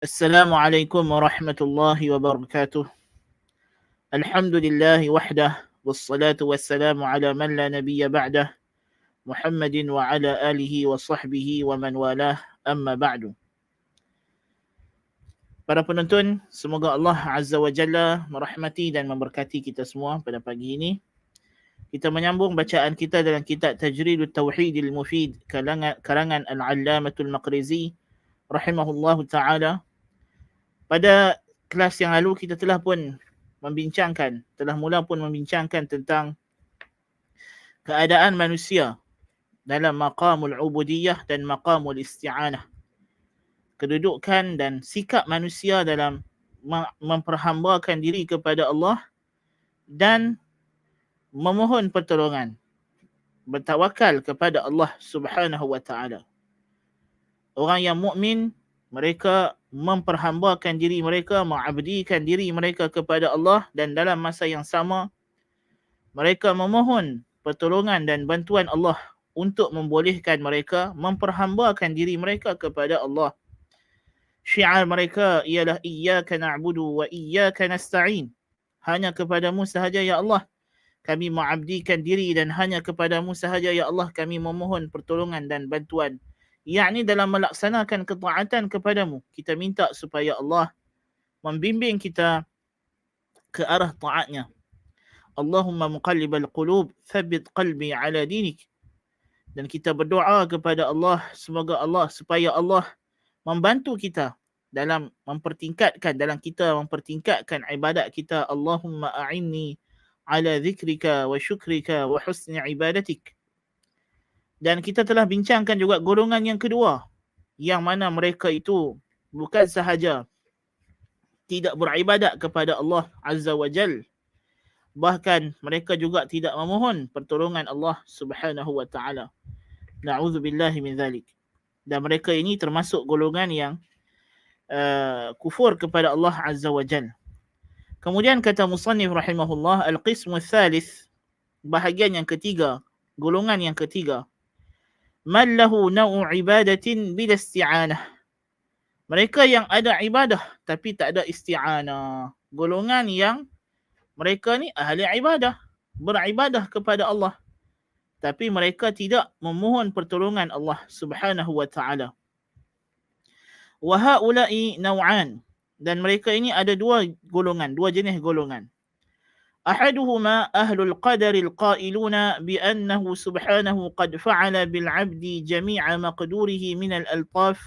Assalamualaikum warahmatullahi wabarakatuh. Alhamdulillah wahdah wassalatu wassalamu ala man la nabiyya ba'dah Muhammadin wa ala alihi wa sahbihi wa man walah amma ba'du. Para penonton, semoga Allah Azza wa Jalla merahmati dan memberkati kita semua pada pagi ini. Kita menyambung bacaan kita dalam kitab Tajridut Tauhidil Mufid karangan Al-Allamatul Maqrizi rahimahullahu ta'ala. Pada kelas yang lalu kita telah mula pun membincangkan tentang keadaan manusia dalam maqamul ubudiyah dan maqamul isti'anah. Kedudukan dan sikap manusia dalam memperhambakan diri kepada Allah dan memohon pertolongan, bertawakal kepada Allah Subhanahu wa taala. Orang yang mukmin, mereka memperhambakan diri mereka, mengabdikan diri mereka kepada Allah, dan dalam masa yang sama mereka memohon pertolongan dan bantuan Allah untuk membolehkan mereka memperhambakan diri mereka kepada Allah. Syiar mereka ialah iyyaka na'budu wa iyyaka nasta'in. Hanya kepadamu sahaja ya Allah kami mengabdikan diri, dan hanya kepadamu sahaja ya Allah kami memohon pertolongan dan bantuan. Yakni dalam melaksanakan ketaatan kepadamu, kita minta supaya Allah membimbing kita ke arah taatnya. Allahumma muqallibal qulub, thabbit qalbi ala dinik. Dan kita berdoa kepada Allah, semoga Allah, supaya Allah membantu kita dalam mempertingkatkan ibadat kita. Allahumma a'inni ala dhikrika wa syukrika wa husni ibadatik. Dan kita telah bincangkan juga golongan yang kedua, yang mana mereka itu bukan sahaja tidak beribadat kepada Allah Azza wa Jal, bahkan mereka juga tidak memohon pertolongan Allah Subhanahu wa taala. Na'udzubillahi min dzalik. Dan mereka ini termasuk golongan yang kufur kepada Allah Azza wa Jal. Kemudian kata musannif rahimahullah, al-qismu tsalits, bahagian yang ketiga, golongan yang ketiga, man lahu naw'u ibadatin bila isti'anah. Mereka yang ada ibadah tapi tak ada isti'anah. Golongan yang mereka ni ahli ibadah, beribadah kepada Allah, tapi mereka tidak memohon pertolongan Allah Subhanahu wa taala. Wa haula'i naw'an, dan mereka ini ada dua jenis golongan. أحدهما أهل القدر القائلون بأنه سبحانه قد فعل بالعبد جميع مقدوره من الألطاف،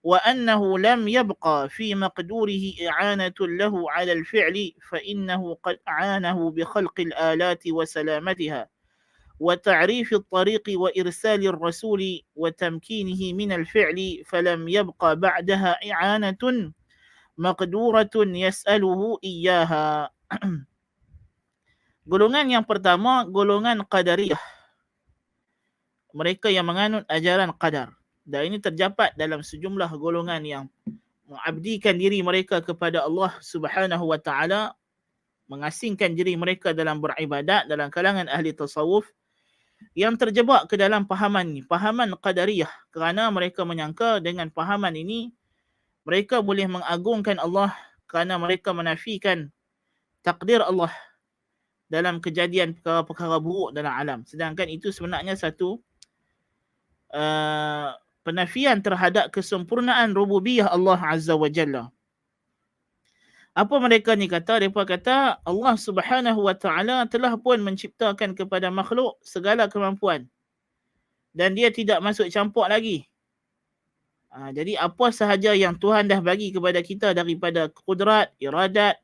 وأنه لم يبقى في مقدوره إعانة له على الفعل، فإنه قد أعانه بخلق الآلات وسلامتها وتعريف الطريق وإرسال الرسول وتمكينه من الفعل، فلم يبقى بعدها إعانة مقدورة يسأله إياها. Golongan yang pertama, golongan Qadariyah. Mereka yang menganut ajaran qadar. Dan ini terdapat dalam sejumlah golongan yang mengabdikan diri mereka kepada Allah Subhanahu wa taala, mengasingkan diri mereka dalam beribadat, dalam kalangan ahli tasawuf, yang terjebak ke dalam pahaman Qadariyah, kerana mereka menyangka dengan pahaman ini mereka boleh mengagungkan Allah, kerana mereka menafikan takdir Allah dalam kejadian perkara-perkara buruk dalam alam. Sedangkan itu sebenarnya satu penafian terhadap kesempurnaan rububiyah Allah Azza wa Jalla. Apa mereka ni kata? Mereka kata Allah Subhanahu wa taala telah pun menciptakan kepada makhluk segala kemampuan, dan dia tidak masuk campur lagi. Jadi apa sahaja yang Tuhan dah bagi kepada kita daripada kudrat, iradat,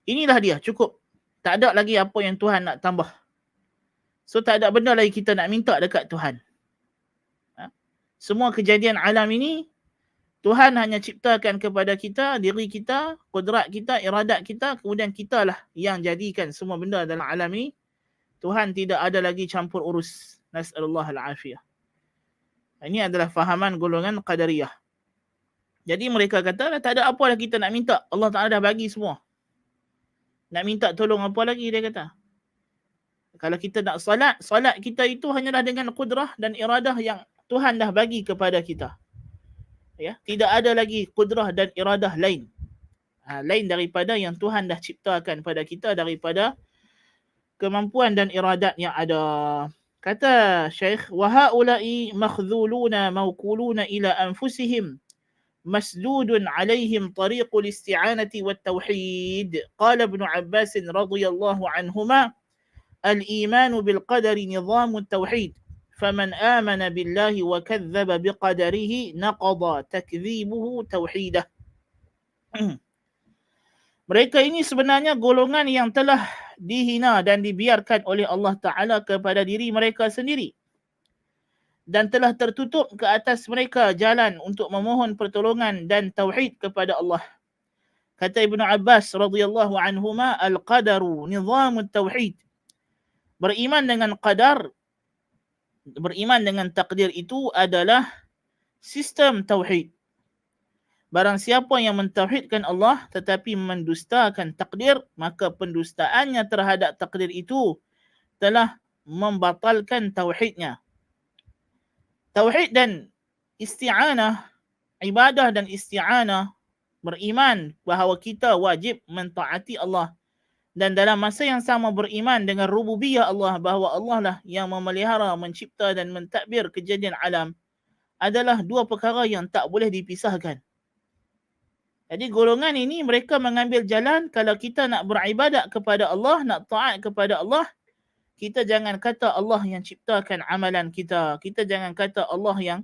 inilah dia, cukup. Tak ada lagi apa yang Tuhan nak tambah. So tak ada benda lagi kita nak minta dekat Tuhan. Semua kejadian alam ini Tuhan hanya ciptakan kepada kita, diri kita, kudrat kita, iradat kita, kemudian kita lah yang jadikan semua benda dalam alam ini. Tuhan tidak ada lagi campur urus. Nas'alullah al-afiyah. Ini adalah fahaman golongan Qadariyah. Jadi mereka kata, tak ada apa lah kita nak minta. Allah Ta'ala dah bagi semua. Nak minta tolong apa lagi, dia kata. Kalau kita nak salat kita itu hanyalah dengan kudrah dan iradah yang Tuhan dah bagi kepada kita. Ya, tidak ada lagi qudrah dan iradah lain. Lain daripada yang Tuhan dah ciptakan pada kita daripada kemampuan dan iradat yang ada. Kata Syekh, wa haula'i makhdhuluna mawkuluna ila anfusihim masdudun alaihim tariqul isti'anati wat tauhid. Qala Ibn Abbas radhiyallahu anhuma al-iman bil qadari nizamut tauhid. فمن آمن بالله وكذب بقدره نقض تكذيبه توحيده. Mereka ini sebenarnya golongan yang telah dihina dan dibiarkan oleh Allah Ta'ala kepada diri mereka sendiri. Dan telah tertutup ke atas mereka jalan untuk memohon pertolongan dan tauhid kepada Allah. Kata Ibn Abbas radhiyallahu anhuma, al-qadaru nizamut tauhid. Beriman dengan qadar, beriman dengan takdir itu adalah sistem tauhid. Barang siapa yang mentauhidkan Allah tetapi mendustakan takdir, maka pendustaannya terhadap takdir itu telah membatalkan tauhidnya. Tauhid dan isti'anah, ibadah dan isti'anah, beriman bahawa kita wajib mentaati Allah dan dalam masa yang sama beriman dengan rububiyah Allah, bahawa Allah lah yang memelihara, mencipta dan mentadbir kejadian alam, adalah dua perkara yang tak boleh dipisahkan. Jadi golongan ini mereka mengambil jalan, kalau kita nak beribadat kepada Allah, nak taat kepada Allah, kita jangan kata Allah yang ciptakan amalan kita. Kita jangan kata Allah yang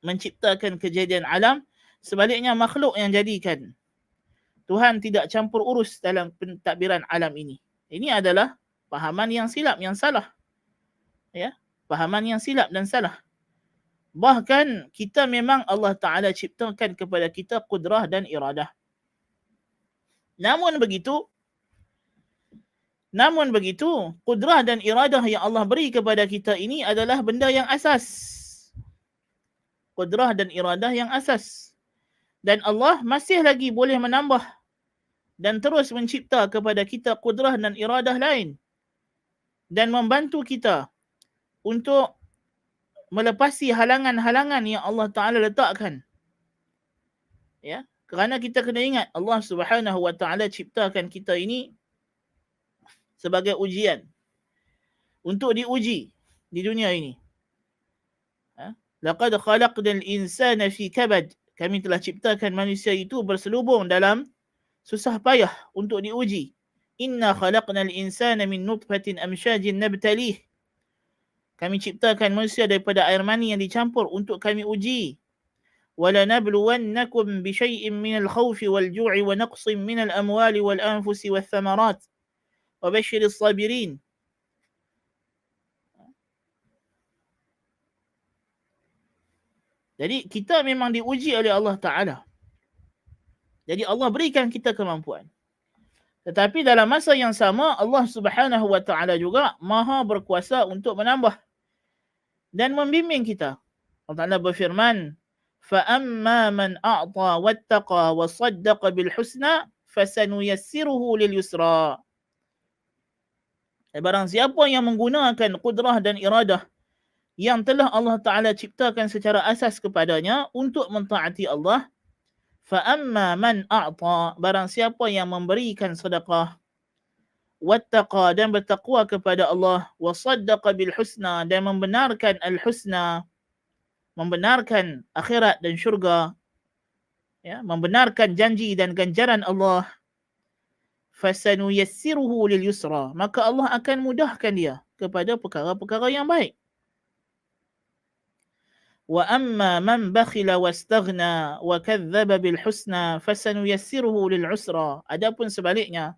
menciptakan kejadian alam. Sebaliknya makhluk yang jadikan. Tuhan tidak campur urus dalam pentadbiran alam ini. Ini adalah fahaman yang silap, yang salah. Ya, fahaman yang silap dan salah. Bahkan kita memang Allah Ta'ala ciptakan kepada kita kudrah dan iradah. Namun begitu, kudrah dan iradah yang Allah beri kepada kita ini adalah benda yang asas. Kudrah dan iradah yang asas. Dan Allah masih lagi boleh menambah dan terus mencipta kepada kita kudrah dan iradah lain. Dan membantu kita untuk melepasi halangan-halangan yang Allah Ta'ala letakkan. Ya, kerana kita kena ingat Allah Subhanahu Wa Ta'ala ciptakan kita ini sebagai ujian, untuk diuji di dunia ini. Laqad khalaqnal insana fi kabad. Kami telah ciptakan manusia itu berselubung dalam susah payah untuk diuji. Inna khalaqnal insana min nutfatin amsyajin nabtalih. Kami ciptakan manusia daripada air mani yang dicampur untuk kami uji. وَلَنَبْلُوَنَّكُمْ بِشَيْءٍ مِنَ الْخَوْفِ وَالْجُوعِ وَنَقْصٍ مِنَ الْأَمْوَالِ وَالْأَنْفُسِ وَالثَّمَرَاتِ وَبَشِّرِ الصَّابِرِينَ. Jadi kita memang diuji oleh Allah Ta'ala. Jadi Allah berikan kita kemampuan. Tetapi dalam masa yang sama Allah Subhanahu Wa Ta'ala juga maha berkuasa untuk menambah dan membimbing kita. Allah Ta'ala berfirman, فَأَمَّا مَنْ أَعْطَى وَاتَّقَى وَصَدَّقَ بِالْحُسْنَى فَسَنُيَسِّرُهُ لِلْيُسْرَى. Barang siapa yang menggunakan kudrah dan iradah yang telah Allah Ta'ala ciptakan secara asas kepadanya untuk mentaati Allah, فَأَمَّا مَنْ أَعْطَى, barang siapa yang memberikan sedekah, وَاتَّقَى, dan bertakwa kepada Allah, وَصَدَّقَ بِالْحُسْنَى, dan membenarkan al-husna, membenarkan akhirat dan syurga, ya, membenarkan janji dan ganjaran Allah, فَسَنُيَسِّرُهُ لِلْيُسْرَى, maka Allah akan mudahkan dia kepada perkara-perkara yang baik. وَأَمَّا مَنْ بَخِلَ وَاسْتَغْنَى وَكَذَّبَ بِالْحُسْنَى فَسَنُيَسِّرُهُ لِلْعُسْرَى. Adapun sebaliknya,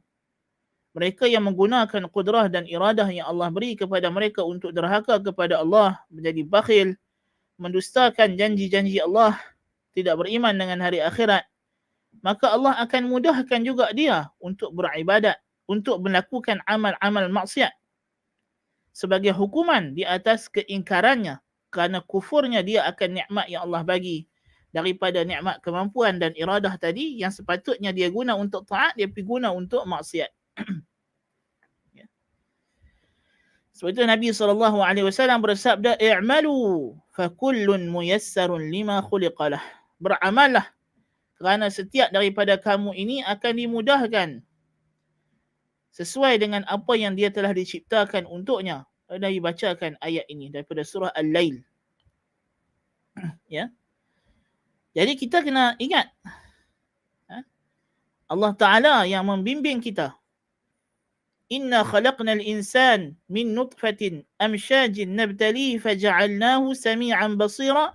mereka yang menggunakan kudrah dan iradah yang Allah beri kepada mereka untuk derhaka kepada Allah, menjadi bakhil, mendustakan janji-janji Allah, tidak beriman dengan hari akhirat, maka Allah akan mudahkan juga dia untuk beribadat, untuk melakukan amal-amal maksiat sebagai hukuman di atas keingkarannya. Kerana kufurnya dia akan nikmat yang Allah bagi daripada nikmat kemampuan dan iradah tadi, yang sepatutnya dia guna untuk taat, dia pergi guna untuk maksiat. Sebab itu Nabi SAW bersabda, i'malu fakullun muyassarun lima khuliqalah. Beramallah kerana setiap daripada kamu ini akan dimudahkan sesuai dengan apa yang dia telah diciptakan untuknya. Nabi bacakan ayat ini daripada surah Al-Lail. Ya. Jadi kita kena ingat Allah Ta'ala yang membimbing kita. Inna khalaqnal insan min nutfatin amshajin nabtalihi faja'alnahu sami'an basira.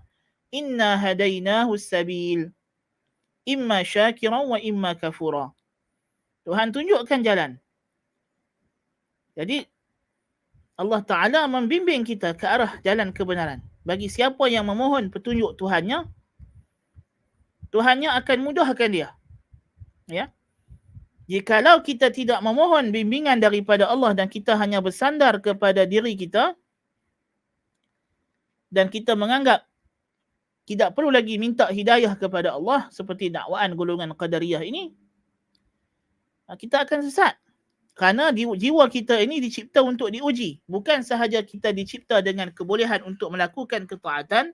Inna hadainahu sabil. Imma syakiran wa imma kafura. Tuhan tunjukkan jalan. Jadi Allah Ta'ala membimbing kita ke arah jalan kebenaran. Bagi siapa yang memohon petunjuk Tuhannya, Tuhannya akan mudahkan dia. Ya. Jikalau kita tidak memohon bimbingan daripada Allah dan kita hanya bersandar kepada diri kita dan kita menganggap tidak perlu lagi minta hidayah kepada Allah seperti dakwaan golongan Qadariyah ini, kita akan sesat. Kerana jiwa kita ini dicipta untuk diuji. Bukan sahaja kita dicipta dengan kebolehan untuk melakukan ketaatan,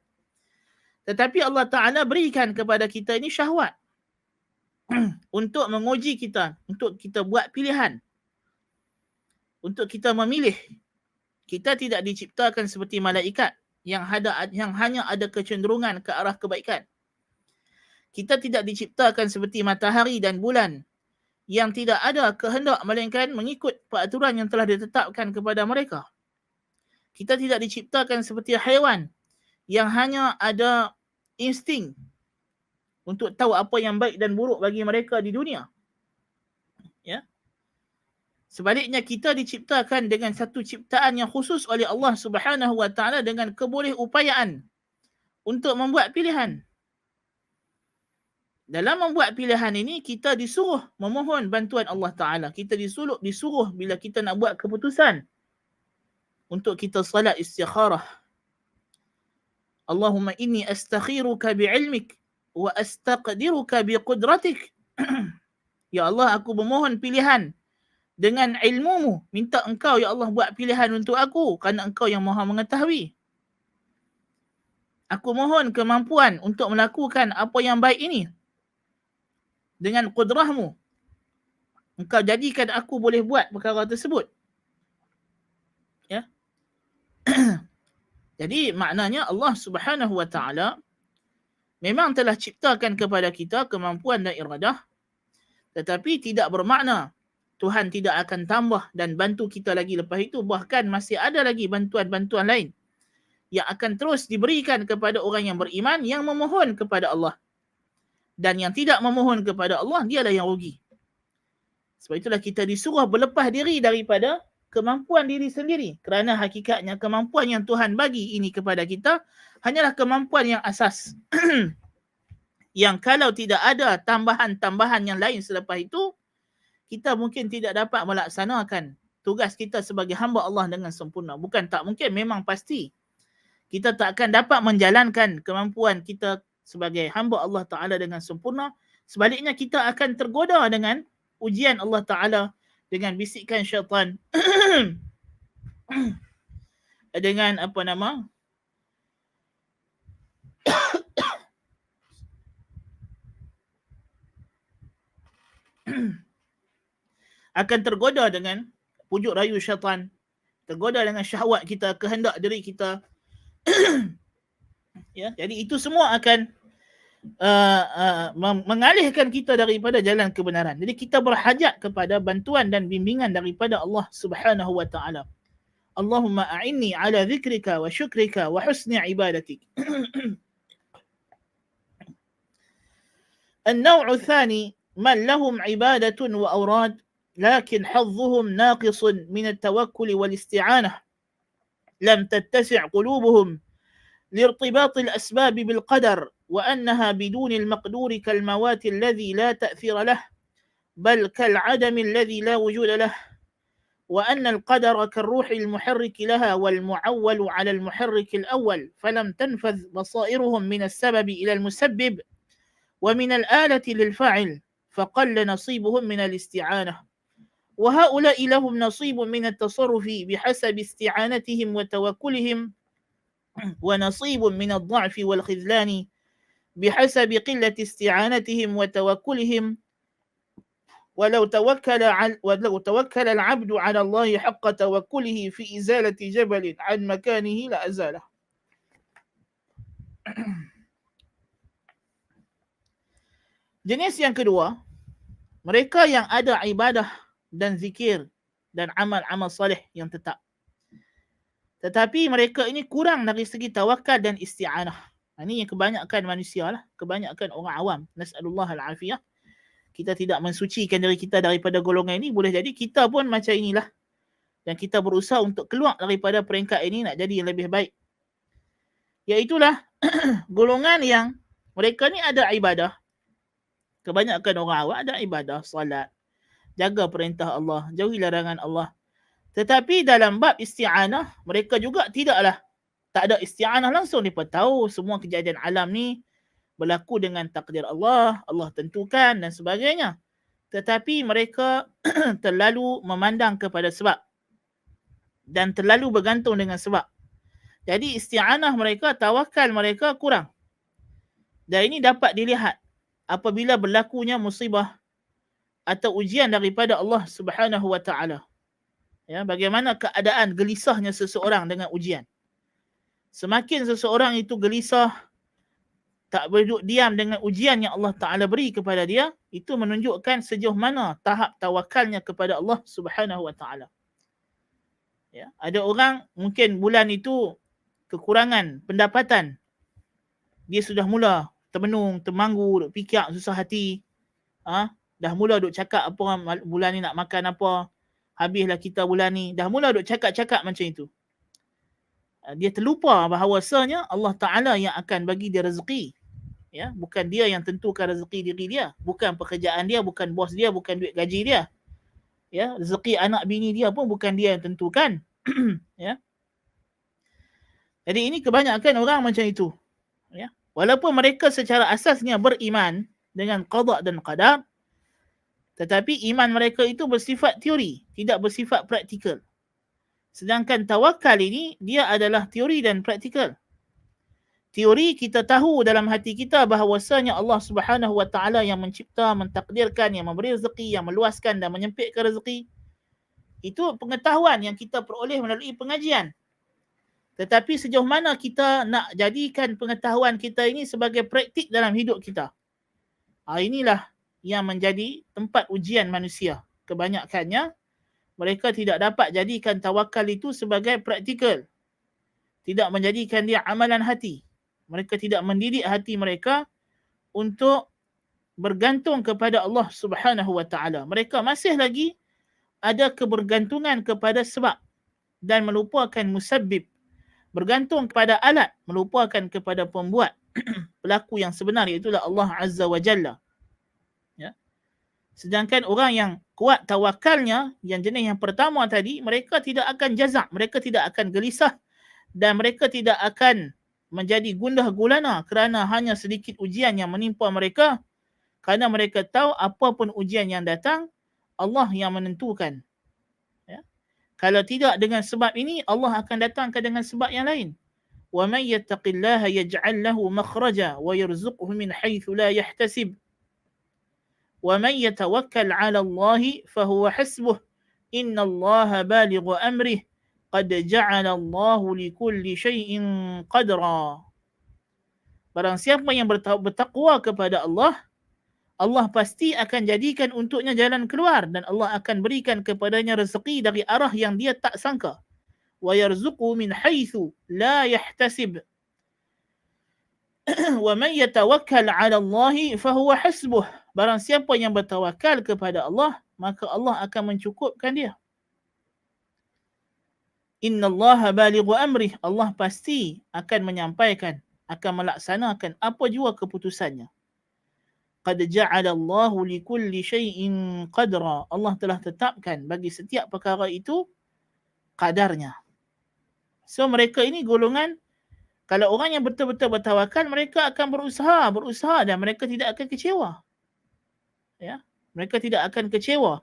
tetapi Allah Ta'ala berikan kepada kita ini syahwat untuk menguji kita, untuk kita buat pilihan, untuk kita memilih. Kita tidak diciptakan seperti malaikat yang hanya ada kecenderungan ke arah kebaikan. Kita tidak diciptakan seperti matahari dan bulan yang tidak ada kehendak melainkan mengikut peraturan yang telah ditetapkan kepada mereka. Kita tidak diciptakan seperti haiwan yang hanya ada insting untuk tahu apa yang baik dan buruk bagi mereka di dunia. Ya. Sebaliknya kita diciptakan dengan satu ciptaan yang khusus oleh Allah Subhanahu wa Ta'ala dengan kebolehupayaan untuk membuat pilihan. Dalam membuat pilihan ini, kita disuruh memohon bantuan Allah Ta'ala. Kita disuruh bila kita nak buat keputusan untuk kita salat istikharah. Allahumma inni astakhiruka bi'ilmik wa astaqdiruka biqudratik. Ya Allah, aku memohon pilihan dengan ilmumu. Minta engkau, ya Allah, buat pilihan untuk aku kerana engkau yang maha mengetahui. Aku mohon kemampuan untuk melakukan apa yang baik ini dengan kudrahmu. Engkau jadikan aku boleh buat perkara tersebut. Ya. Jadi maknanya Allah Subhanahu wa Ta'ala memang telah ciptakan kepada kita kemampuan dan iradah, tetapi tidak bermakna Tuhan tidak akan tambah dan bantu kita lagi lepas itu. Bahkan masih ada lagi bantuan-bantuan lain yang akan terus diberikan kepada orang yang beriman yang memohon kepada Allah. Dan yang tidak memohon kepada Allah, dialah yang rugi. Sebab itulah kita disuruh berlepas diri daripada kemampuan diri sendiri. Kerana hakikatnya kemampuan yang Tuhan bagi ini kepada kita hanyalah kemampuan yang asas. Yang kalau tidak ada tambahan-tambahan yang lain selepas itu, kita mungkin tidak dapat melaksanakan tugas kita sebagai hamba Allah dengan sempurna. Bukan tak mungkin, memang pasti. Kita tak akan dapat menjalankan kemampuan kita sebagai hamba Allah Ta'ala dengan sempurna. Sebaliknya kita akan tergoda dengan ujian Allah Ta'ala, dengan bisikan syaitan, dengan apa nama, akan tergoda dengan pujuk rayu syaitan, tergoda dengan syahwat kita, kehendak diri kita. Ya, jadi itu semua akan mengalihkan kita daripada jalan kebenaran. Jadi kita berhajat kepada bantuan dan bimbingan daripada Allah Subhanahu wa Ta'ala. Allahumma a'inni ala dhikrika wa syukrika wa husni ibadatik. النوع الثاني من لهم عبادة وأوراد لكن حظهم ناقص من التوكل والاستعانة لم تتسع قلوبهم لارتباط الأسباب بالقدر وأنها بدون المقدور كالموات الذي لا تأثير له بل كالعدم الذي لا وجود له وأن القدر كالروح المحرك لها والمعول على المحرك الأول فلم تنفذ بصائرهم من السبب إلى المسبب ومن الآلة للفاعل فقل نصيبهم من الاستعانة وهؤلاء لهم نصيب من التصرف بحسب استعانتهم وتوكلهم ونصيب من الضعف والخذلان بحسب قلة استعانتهم وتوكلهم ولو توكل العبد على الله حق توكله في إزالة جبل عن مكانه لأزاله. Jenis yang kedua, mereka yang ada ibadah dan zikir dan amal-amal soleh yang tetap. Tetapi mereka ini kurang dari segi tawakal dan isti'anah. Ini yang kebanyakan manusia lah, kebanyakan orang awam. Nas'alullah al-afiyah. Kita tidak mensucikan diri kita daripada golongan ini, boleh jadi kita pun macam inilah. Dan kita berusaha untuk keluar daripada peringkat ini nak jadi yang lebih baik. Iaitulah golongan yang mereka ni ada ibadah. Kebanyakan orang awam ada ibadah, salat, jaga perintah Allah, jauhi larangan Allah. Tetapi dalam bab isti'anah, mereka juga tidaklah, tak ada isti'anah langsung. Mereka tahu semua kejadian alam ni berlaku dengan takdir Allah, Allah tentukan dan sebagainya. Tetapi mereka terlalu memandang kepada sebab dan terlalu bergantung dengan sebab. Jadi isti'anah mereka, tawakal mereka kurang. Dan ini dapat dilihat apabila berlakunya musibah atau ujian daripada Allah Subhanahu wa taala. Ya, bagaimana keadaan gelisahnya seseorang dengan ujian. Semakin seseorang itu gelisah, tak berduduk diam dengan ujian yang Allah Ta'ala beri kepada dia, itu menunjukkan sejauh mana tahap tawakalnya kepada Allah Subhanahu Wa Ta'ala. Ya, ada orang mungkin bulan itu kekurangan pendapatan. Dia sudah mula termenung, termanggu, duk fikir, susah hati. Dah mula duk cakap apa orang bulan ni nak makan apa. Habislah kita bulan ni. Dah mula duk cakap-cakap macam itu. Dia terlupa bahawasanya Allah Ta'ala yang akan bagi dia rezeki. Ya, bukan dia yang tentukan rezeki diri dia. Bukan pekerjaan dia, bukan bos dia, bukan duit gaji dia. Ya, rezeki anak bini dia pun bukan dia yang tentukan. Ya. Jadi ini kebanyakan orang macam itu. Ya. Walaupun mereka secara asasnya beriman dengan qada dan qadar, tetapi iman mereka itu bersifat teori, tidak bersifat praktikal. Sedangkan tawakal ini, dia adalah teori dan praktikal. Teori kita tahu dalam hati kita bahawasanya Allah Subhanahu Wa Taala yang mencipta, mentakdirkan, yang memberi rezeki, yang meluaskan dan menyempitkan rezeki. Itu pengetahuan yang kita peroleh melalui pengajian. Tetapi sejauh mana kita nak jadikan pengetahuan kita ini sebagai praktik dalam hidup kita. Inilah yang menjadi tempat ujian manusia. Kebanyakannya, mereka tidak dapat jadikan tawakal itu sebagai praktikal. Tidak menjadikan dia amalan hati. Mereka tidak mendidik hati mereka untuk bergantung kepada Allah Subhanahu Wa Taala. Mereka masih lagi ada kebergantungan kepada sebab dan melupakan musabbib. Bergantung kepada alat, melupakan kepada pembuat. Pelaku yang sebenar, itulah Allah Azza wa Jalla. Ya. Sedangkan orang yang kuat tawakalnya, yang jenis yang pertama tadi, mereka tidak akan jazak, mereka tidak akan gelisah dan mereka tidak akan menjadi gundah gulana kerana hanya sedikit ujian yang menimpa mereka, kerana mereka tahu apapun ujian yang datang, Allah yang menentukan. Ya. Kalau tidak dengan sebab ini, Allah akan datangkan dengan sebab yang lain. وَمَنْ يَتَّقِ اللَّهَ يَجْعَلْ لَهُ مَخْرَجًا وَيَرْزُقْهُ مِنْ حَيْثُ لَا يَحْتَسِبُ وَمَنْ يَتَوَكَّلْ عَلَى اللَّهِ فَهُوَ حَسْبُهُ إِنَّ اللَّهَ بَالِغُ أَمْرِهِ قَدْ جَعَلَ اللَّهُ لِكُلِّ شَيْءٍ قَدْرًا. Barang siapa yang bertakwa kepada Allah, Allah pasti akan jadikan untuknya jalan keluar dan Allah akan berikan kepadanya rezeki dari arah yang dia tak sangka. وَيَرْزُقُهُ مِنْ حَيْثُ لَا يَحْتَسِبُ وَمَنْ يَتَوَكَّلْ عَلَى اللَّهِ فَهُوَ حَسْبُهُ. Barang siapa yang bertawakal kepada Allah, maka Allah akan mencukupkan dia. Inna Allah balighu amrih. Allah pasti akan menyampaikan, akan melaksanakan apa jua keputusannya. Qad ja'ala Allahu likulli syai'in qadra. Allah telah tetapkan bagi setiap perkara itu qadarnya. So mereka ini golongan, kalau orang yang betul-betul bertawakal, mereka akan berusaha dan mereka tidak akan kecewa. Ya, mereka tidak akan kecewa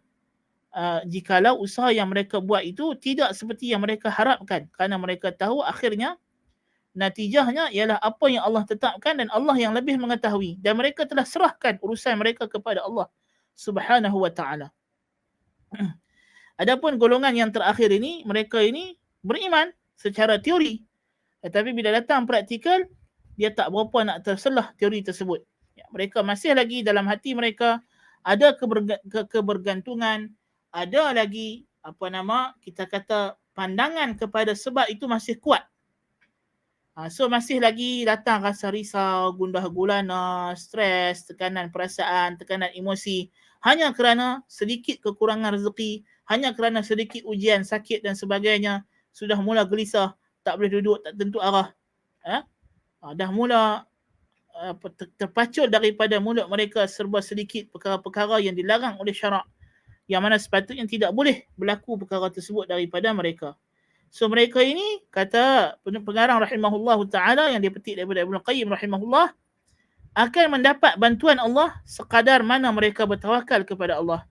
jikalau usaha yang mereka buat itu tidak seperti yang mereka harapkan, kerana mereka tahu akhirnya natijahnya ialah apa yang Allah tetapkan dan Allah yang lebih mengetahui, dan mereka telah serahkan urusan mereka kepada Allah Subhanahu wa taala. Adapun golongan yang terakhir ini, mereka ini beriman secara teori, tetapi bila datang praktikal, dia tak berapa nak terselah teori tersebut. Ya, mereka masih lagi dalam hati mereka ada kebergantungan, ada lagi kita kata pandangan kepada sebab itu masih kuat. So masih lagi datang rasa risau, gundah gulana, stres, tekanan perasaan, tekanan emosi, hanya kerana sedikit kekurangan rezeki, hanya kerana sedikit ujian, sakit dan sebagainya, sudah mula gelisah, tak boleh duduk, tak tentu arah. Dah mula terpacul daripada mulut mereka serba sedikit perkara-perkara yang dilarang oleh syarak, yang mana sepatutnya tidak boleh berlaku perkara tersebut daripada mereka. So mereka ini, kata pengarang rahimahullah ta'ala yang dia petik daripada Ibn Qayyim rahimahullah, akan mendapat bantuan Allah sekadar mana mereka bertawakal kepada Allah.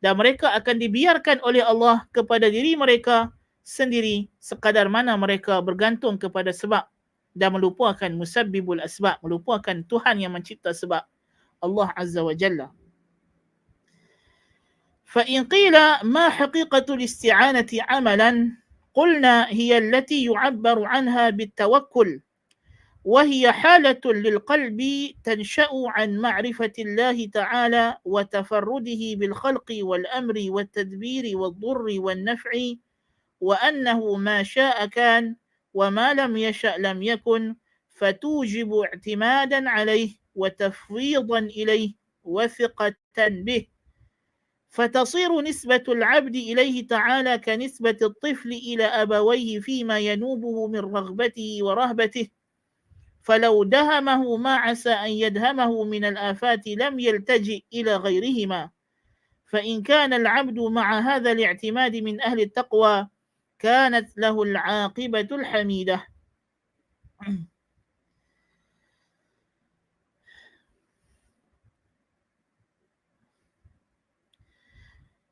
Dan mereka akan dibiarkan oleh Allah kepada diri mereka sendiri sekadar mana mereka bergantung kepada sebab dan melupakan musabbibul asbab, melupakan Tuhan yang mencipta sebab, Allah Azza wa Jalla. فإن قيل ما حقيقة الاستعانة عملا قلنا هي التي يعبر عنها بالتوكل، وهي حالة للقلب تنشأ عن معرفة الله تعالى وتفرده بالخلق والأمر والتدبير والضر والنفع، وأنه ما شاء كان وما لم يشأ لم يكن، فتوجب اعتمادا عليه وتفويضا إليه وثقة به، فتصير نسبة العبد إليه تعالى كنسبة الطفل إلى أبويه فيما ينوبه من رغبته ورهبته، فلو دهمه ما عسى أن يدهمه من الآفات لم يلتجئ إلى غيرهما، فإن كان العبد مع هذا الاعتماد من أهل التقوى كانت له العاقبة الحميدة.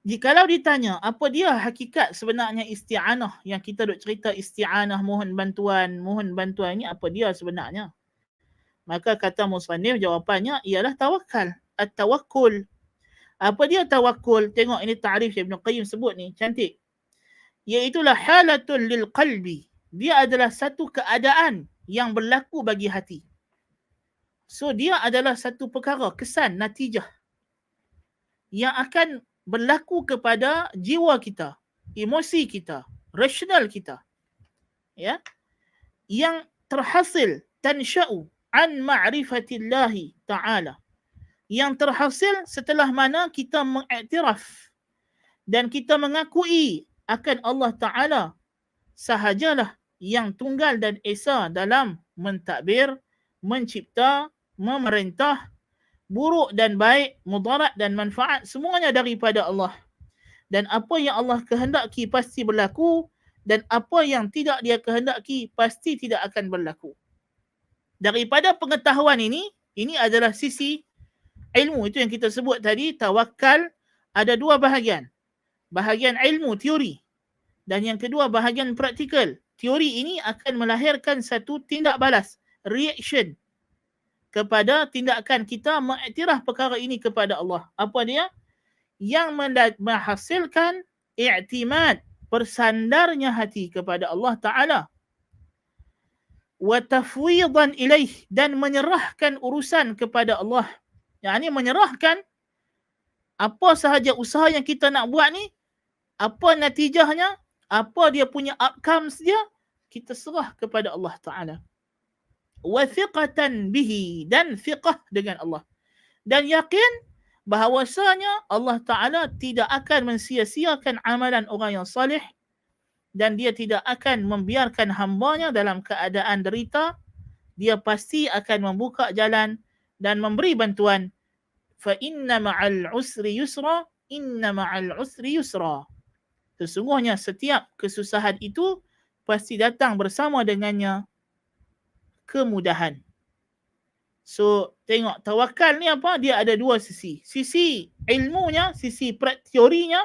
Jikalau ditanya apa dia hakikat sebenarnya isti'anah, yang kita duk cerita isti'anah, mohon bantuan ni, apa dia sebenarnya? Maka kata musannif, jawapannya ialah tawakal, at-tawakkul. Apa dia tawakul? Tengok ini ta'rif Ibn Qayyim sebut ni, cantik. Iaitulah halatul lil qalbi. Dia adalah satu keadaan yang berlaku bagi hati. So dia adalah satu perkara, kesan, natijah yang akan berlaku kepada jiwa kita, emosi kita, rasional kita, ya, yang terhasil tansya'u an ma'rifatillahi ta'ala, yang terhasil setelah mana kita mengiktiraf dan kita mengakui akan Allah Ta'ala sahajalah yang tunggal dan esa dalam mentadbir, mencipta, memerintah, buruk dan baik, mudarat dan manfaat, semuanya daripada Allah. Dan apa yang Allah kehendaki pasti berlaku, dan apa yang tidak dia kehendaki pasti tidak akan berlaku. Daripada pengetahuan ini adalah sisi ilmu. Itu yang kita sebut tadi, tawakal ada dua bahagian. Bahagian ilmu, teori. Dan yang kedua, bahagian praktikal. Teori ini akan melahirkan satu tindak balas, reaction, kepada tindakan kita mengiktiraf perkara ini kepada Allah. Apa dia? Yang menghasilkan i'timad, bersandarnya hati kepada Allah Ta'ala. Wa tafwidan ilaih, dan menyerahkan urusan kepada Allah. Yang ini menyerahkan apa sahaja usaha yang kita nak buat ni, apa natijahnya, apa dia punya outcomes dia, kita serah kepada Allah Ta'ala. Wa thiqatan bihi, dan thiqah dengan Allah, dan yakin bahawasanya Allah Ta'ala tidak akan mensia-siakan amalan orang yang salih, dan dia tidak akan membiarkan hambanya dalam keadaan derita. Dia pasti akan membuka jalan dan memberi bantuan. Fa inna ma'al usri yusra, inna ma'al usri yusra. Sesungguhnya setiap kesusahan itu pasti datang bersama dengannya kemudahan. So, tengok tawakal ni apa? Dia ada dua sisi. Sisi ilmunya, sisi teorinya,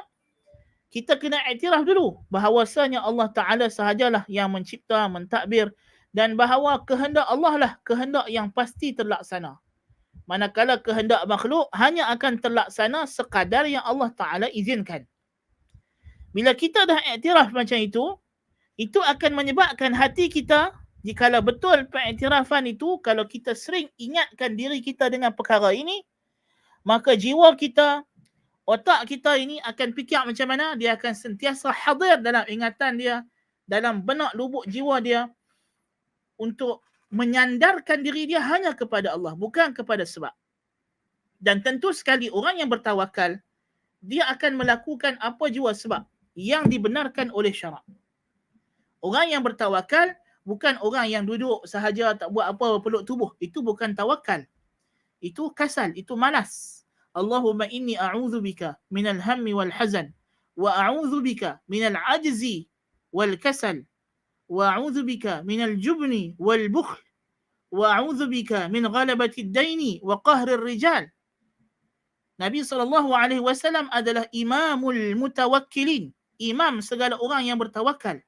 kita kena iktiraf dulu bahawasanya Allah Ta'ala sahajalah yang mencipta, mentadbir, dan bahawa kehendak Allah lah kehendak yang pasti terlaksana. Manakala kehendak makhluk hanya akan terlaksana sekadar yang Allah Ta'ala izinkan. Bila kita dah iktiraf macam itu akan menyebabkan hati kita, jikalau betul pengiktirafan itu, kalau kita sering ingatkan diri kita dengan perkara ini, maka jiwa kita, otak kita ini akan fikir macam mana, dia akan sentiasa hadir dalam ingatan dia, dalam benak lubuk jiwa dia, untuk menyandarkan diri dia hanya kepada Allah, bukan kepada sebab. Dan tentu sekali orang yang bertawakal, dia akan melakukan apa jua sebab yang dibenarkan oleh syarak. Orang yang bertawakal bukan orang yang duduk sahaja tak buat apa peluk tubuh. Itu bukan tawakal. Itu kasal, itu malas. Allahumma inni a'udzubika minal hammi wal hazan wa a'udzubika minal ajzi wal kasal wa a'udzubika minal jubni wal bukhl wa a'udzubika min ghalabati ad-daini wa qahri ar-rijal. Nabi SAW adalah imamul mutawakkilin, imam segala orang yang bertawakal.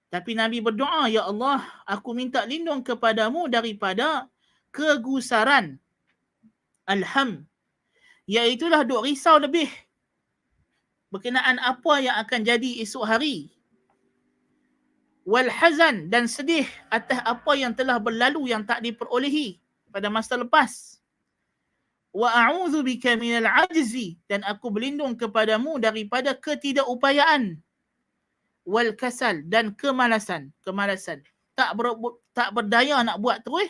Tapi Nabi berdoa, ya Allah, aku minta lindung kepadamu daripada kegusaran alham, iaitulah duk risau lebih berkenaan apa yang akan jadi esok hari. Wal hazan, dan sedih atas apa yang telah berlalu yang tak diperolehi pada masa lepas. Wa a'udzu bika minal ajzi, dan aku berlindung kepadamu daripada ketidakupayaan. Wal kasal, dan kemalasan. Tak berdaya nak buat terus,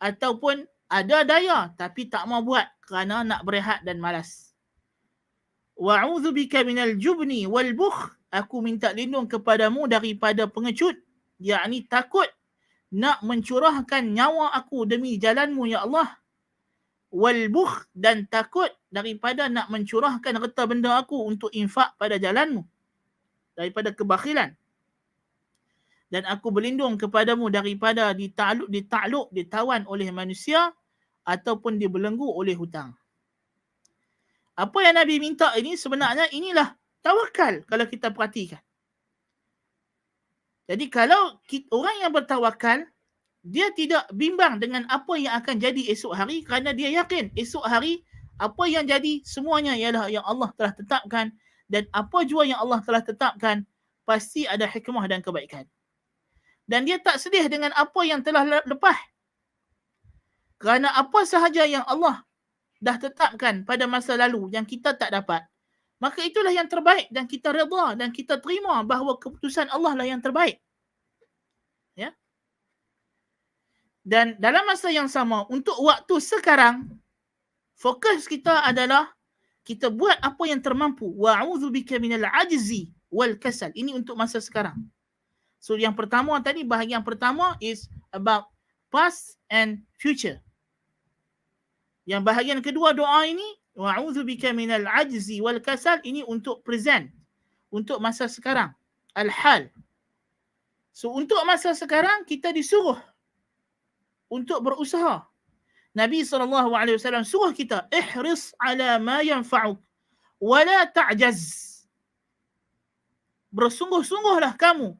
ataupun ada daya tapi tak mau buat kerana nak berehat dan malas. Wa a'udzu bika minal jubni wal bukhl, aku minta lindung kepadamu daripada pengecut, yakni takut nak mencurahkan nyawa aku demi jalanmu ya Allah. Wal bukhl, dan takut daripada nak mencurahkan harta benda aku untuk infak pada jalanmu, daripada kebakhilan. Dan aku berlindung kepadamu daripada ditawan oleh manusia ataupun dibelenggu oleh hutang. Apa yang Nabi minta ini sebenarnya inilah tawakal kalau kita perhatikan. Jadi kalau orang yang bertawakal, dia tidak bimbang dengan apa yang akan jadi esok hari kerana dia yakin esok hari apa yang jadi semuanya ialah yang Allah telah tetapkan, dan apa jua yang Allah telah tetapkan pasti ada hikmah dan kebaikan. Dan dia tak sedih dengan apa yang telah lepas. Kerana apa sahaja yang Allah dah tetapkan pada masa lalu yang kita tak dapat, maka itulah yang terbaik, dan kita redha dan kita terima bahawa keputusan Allah lah yang terbaik. Ya. Dan dalam masa yang sama, untuk waktu sekarang, fokus kita adalah kita buat apa yang termampu. Wa'udzu bika minal ajzi wal kasal. Ini untuk masa sekarang. So yang pertama tadi, bahagian pertama is about past and future. Yang bahagian kedua doa ini, wa'udzu bika minal ajzi wal kasal, ini untuk present, untuk masa sekarang, al-hal. So untuk masa sekarang kita disuruh untuk berusaha. Nabi SAW suruh kita, ihris ala ma yanfa'uk wa la ta'jaz. Bersungguh-sungguhlah kamu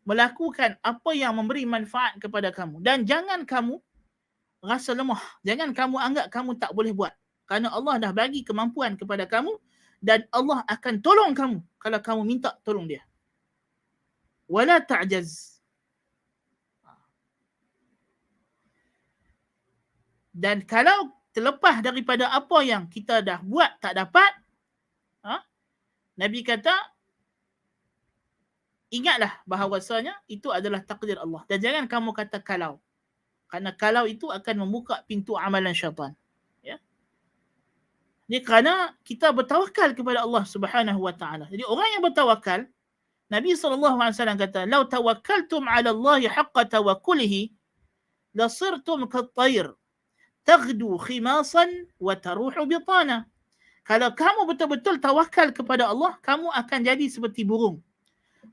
melakukan apa yang memberi manfaat kepada kamu, dan jangan kamu rasa lemah. Jangan kamu anggap kamu tak boleh buat. Kerana Allah dah bagi kemampuan kepada kamu, dan Allah akan tolong kamu kalau kamu minta tolong dia. Wala ta'jaz. Dan kalau terlepas daripada apa yang kita dah buat tak dapat, Nabi kata, ingatlah bahawasanya itu adalah takdir Allah. Dan jangan kamu kata kalau. Kerana kalau itu akan membuka pintu amalan syaitan. Ya. Jadi kerana kita bertawakal kepada Allah Subhanahu wa taala. Jadi orang yang bertawakal, Nabi SAW kata, "Lau tawakkaltum 'ala Allah haqqa tawakkulihi, lasirtum kat-tayr, taghdu khimasan wa taruhu bitana." Kalau kamu betul-betul tawakal kepada Allah, kamu akan jadi seperti burung.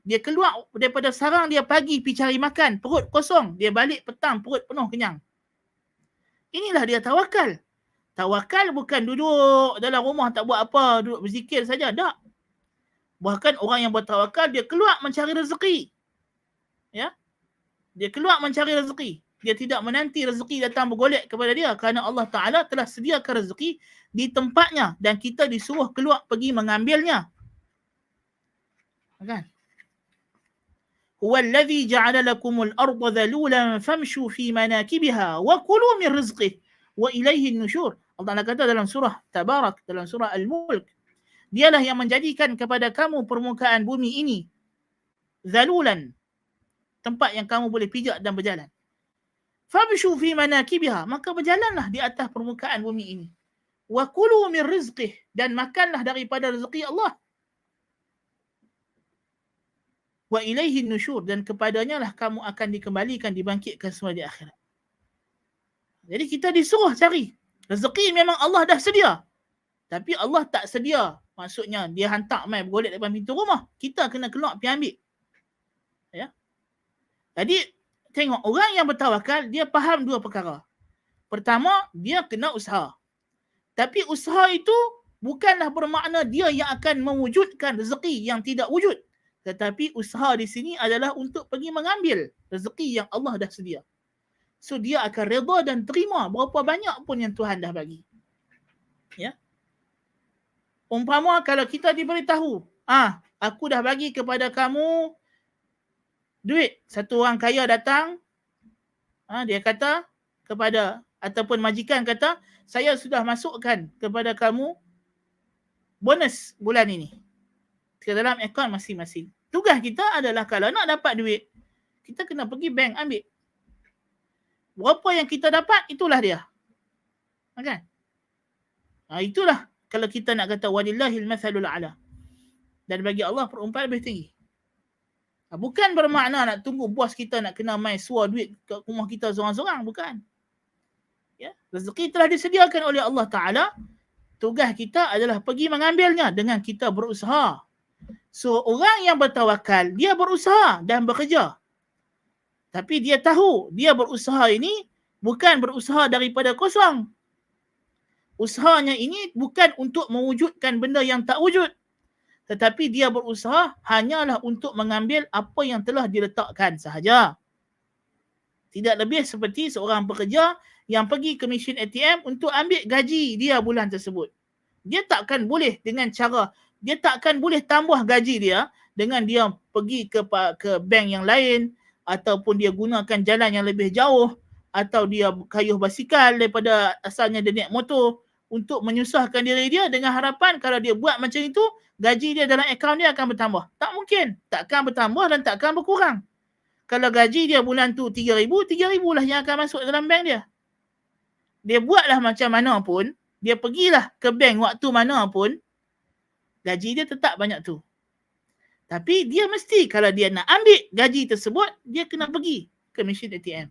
Dia keluar daripada sarang dia pagi pergi cari makan, perut kosong. Dia balik petang, perut penuh kenyang. Inilah dia tawakal. Tawakal bukan duduk dalam rumah tak buat apa, duduk berzikir saja. Tak. Bahkan orang yang bertawakal, dia keluar mencari rezeki. Ya, dia keluar mencari rezeki. Dia tidak menanti rezeki datang bergolek kepada dia, kerana Allah Ta'ala telah sediakan rezeki di tempatnya dan kita disuruh keluar pergi mengambilnya. Kan? Huwallazi ja'ala lakumul arda dhalulan famshu fi manakibiha wa kulu min rizqih wa ilaihi nusyur. Allah Ta'ala kata dalam surah Tabarak, dalam surah Al-Mulk, dialah yang menjadikan kepada kamu permukaan bumi ini dhalulan, tempat yang kamu boleh pijak dan berjalan. Famshu fi manakibiha, maka berjalanlah di atas permukaan bumi ini. Wa kulu min rizqih, dan makanlah daripada rezeki Allah. Wa ilaihi nusyur, dan kepadanya lah kamu akan dikembalikan, dibangkitkan semua di akhirat. Jadi kita disuruh cari. Rezeki memang Allah dah sedia. Tapi Allah tak sedia. Maksudnya dia hantar mai bergolek depan pintu rumah. Kita kena keluar pergi ambil. Ya. Jadi tengok, orang yang bertawakal, dia faham dua perkara. Pertama, dia kena usaha. Tapi usaha itu bukanlah bermakna dia yang akan mewujudkan rezeki yang tidak wujud. Tetapi usaha di sini adalah untuk pergi mengambil rezeki yang Allah dah sedia. So dia akan redha dan terima berapa banyak pun yang Tuhan dah bagi. Ya. Umpama kalau kita diberitahu, aku dah bagi kepada kamu duit. Satu orang kaya datang, dia kata kepada, ataupun majikan kata, saya sudah masukkan kepada kamu bonus bulan ini ke dalam akaun masing-masing. Tugas kita adalah kalau nak dapat duit, kita kena pergi bank ambil. Berapa yang kita dapat, itulah dia. Kan? Itulah kalau kita nak kata walillahil mathalul a'la. Dan bagi Allah perumpamaan lebih tinggi. Bukan bermakna nak tunggu bos kita nak kena main suar duit kat rumah kita seorang-seorang. Bukan. Ya, rezeki telah disediakan oleh Allah Ta'ala. Tugas kita adalah pergi mengambilnya dengan kita berusaha. So, orang yang bertawakal, dia berusaha dan bekerja. Tapi dia tahu, dia berusaha ini bukan berusaha daripada kosong. Usahanya ini bukan untuk mewujudkan benda yang tak wujud. Tetapi dia berusaha hanyalah untuk mengambil apa yang telah diletakkan sahaja. Tidak lebih seperti seorang pekerja yang pergi ke mesin ATM untuk ambil gaji dia bulan tersebut. Dia takkan boleh dengan cara, dia takkan boleh tambah gaji dia dengan dia pergi ke bank yang lain, ataupun dia gunakan jalan yang lebih jauh, atau dia kayuh basikal daripada asalnya dia naik motor untuk menyusahkan diri dia dengan harapan kalau dia buat macam itu, gaji dia dalam akaun dia akan bertambah. Tak mungkin. Takkan bertambah dan takkan berkurang. Kalau gaji dia bulan tu 3,000, 3,000 lah yang akan masuk dalam bank dia. Dia buatlah macam mana pun, dia pergilah ke bank waktu mana pun, gaji dia tetap banyak tu. Tapi dia mesti kalau dia nak ambil gaji tersebut, dia kena pergi ke mesin ATM.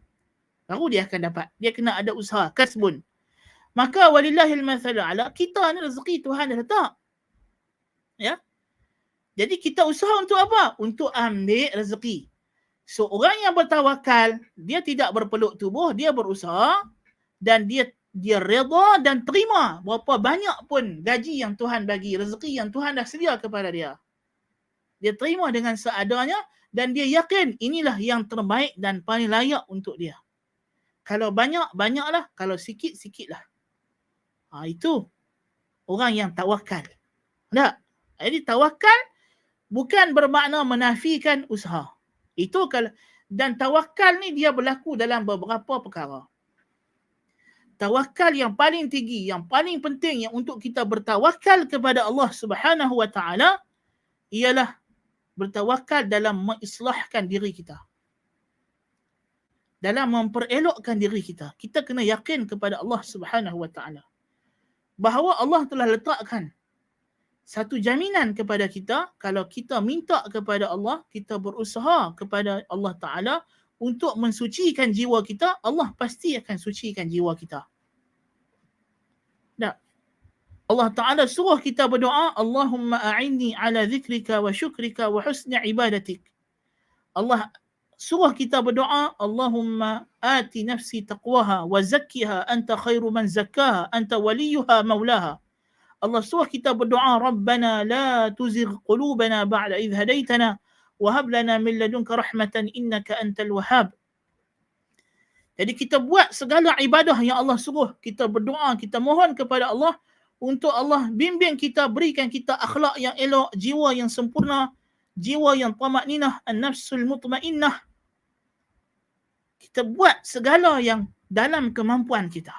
Baru dia akan dapat. Dia kena ada usaha, kasbun. Maka walillahil mathalul a'la, kita ni rezeki Tuhan dah letak. Ya. Jadi kita usaha untuk apa? Untuk ambil rezeki. So orang yang bertawakal, dia tidak berpeluk tubuh, dia berusaha dan dia reda dan terima berapa banyak pun gaji yang Tuhan bagi, rezeki yang Tuhan dah sedia kepada dia. Dia terima dengan seadanya dan dia yakin inilah yang terbaik dan paling layak untuk dia. Kalau banyak, banyaklah. Kalau sikit, sikitlah. Itu orang yang tawakal. Tak? Jadi tawakal bukan bermakna menafikan usaha. Itu kalau, dan tawakal ni dia berlaku dalam beberapa perkara. Tawakal yang paling tinggi, yang paling penting yang untuk kita bertawakal kepada Allah Subhanahu wa Ta'ala ialah bertawakal dalam mengislahkan diri kita. Dalam memperelokkan diri kita. Kita kena yakin kepada Allah Subhanahu wa Ta'ala bahawa Allah telah letakkan satu jaminan kepada kita. Kalau kita minta kepada Allah, kita berusaha kepada Allah Ta'ala untuk mensucikan jiwa kita, Allah pasti akan sucikan jiwa kita. Tak? Allah Ta'ala suruh kita berdoa, Allahumma a'inni ala zikrika wa syukrika wa husni ibadatik. Allah suruh kita berdoa, Allahumma ati nafsi taqwaha wa zakkiha anta khairu man zakkaha anta waliyuha maulaha. Allah suruh kita berdoa, Rabbana la tuzigh qulubana ba'da idh hadaitana wa hab lana min ladunka rahmatan innaka antal wahhab. Jadi kita buat segala ibadah yang Allah suruh, kita berdoa, kita mohon kepada Allah untuk Allah bimbing kita, berikan kita akhlak yang elok, jiwa yang sempurna, jiwa yang tamakninah, an-nafsul mutmainnah. Kita buat segala yang dalam kemampuan kita.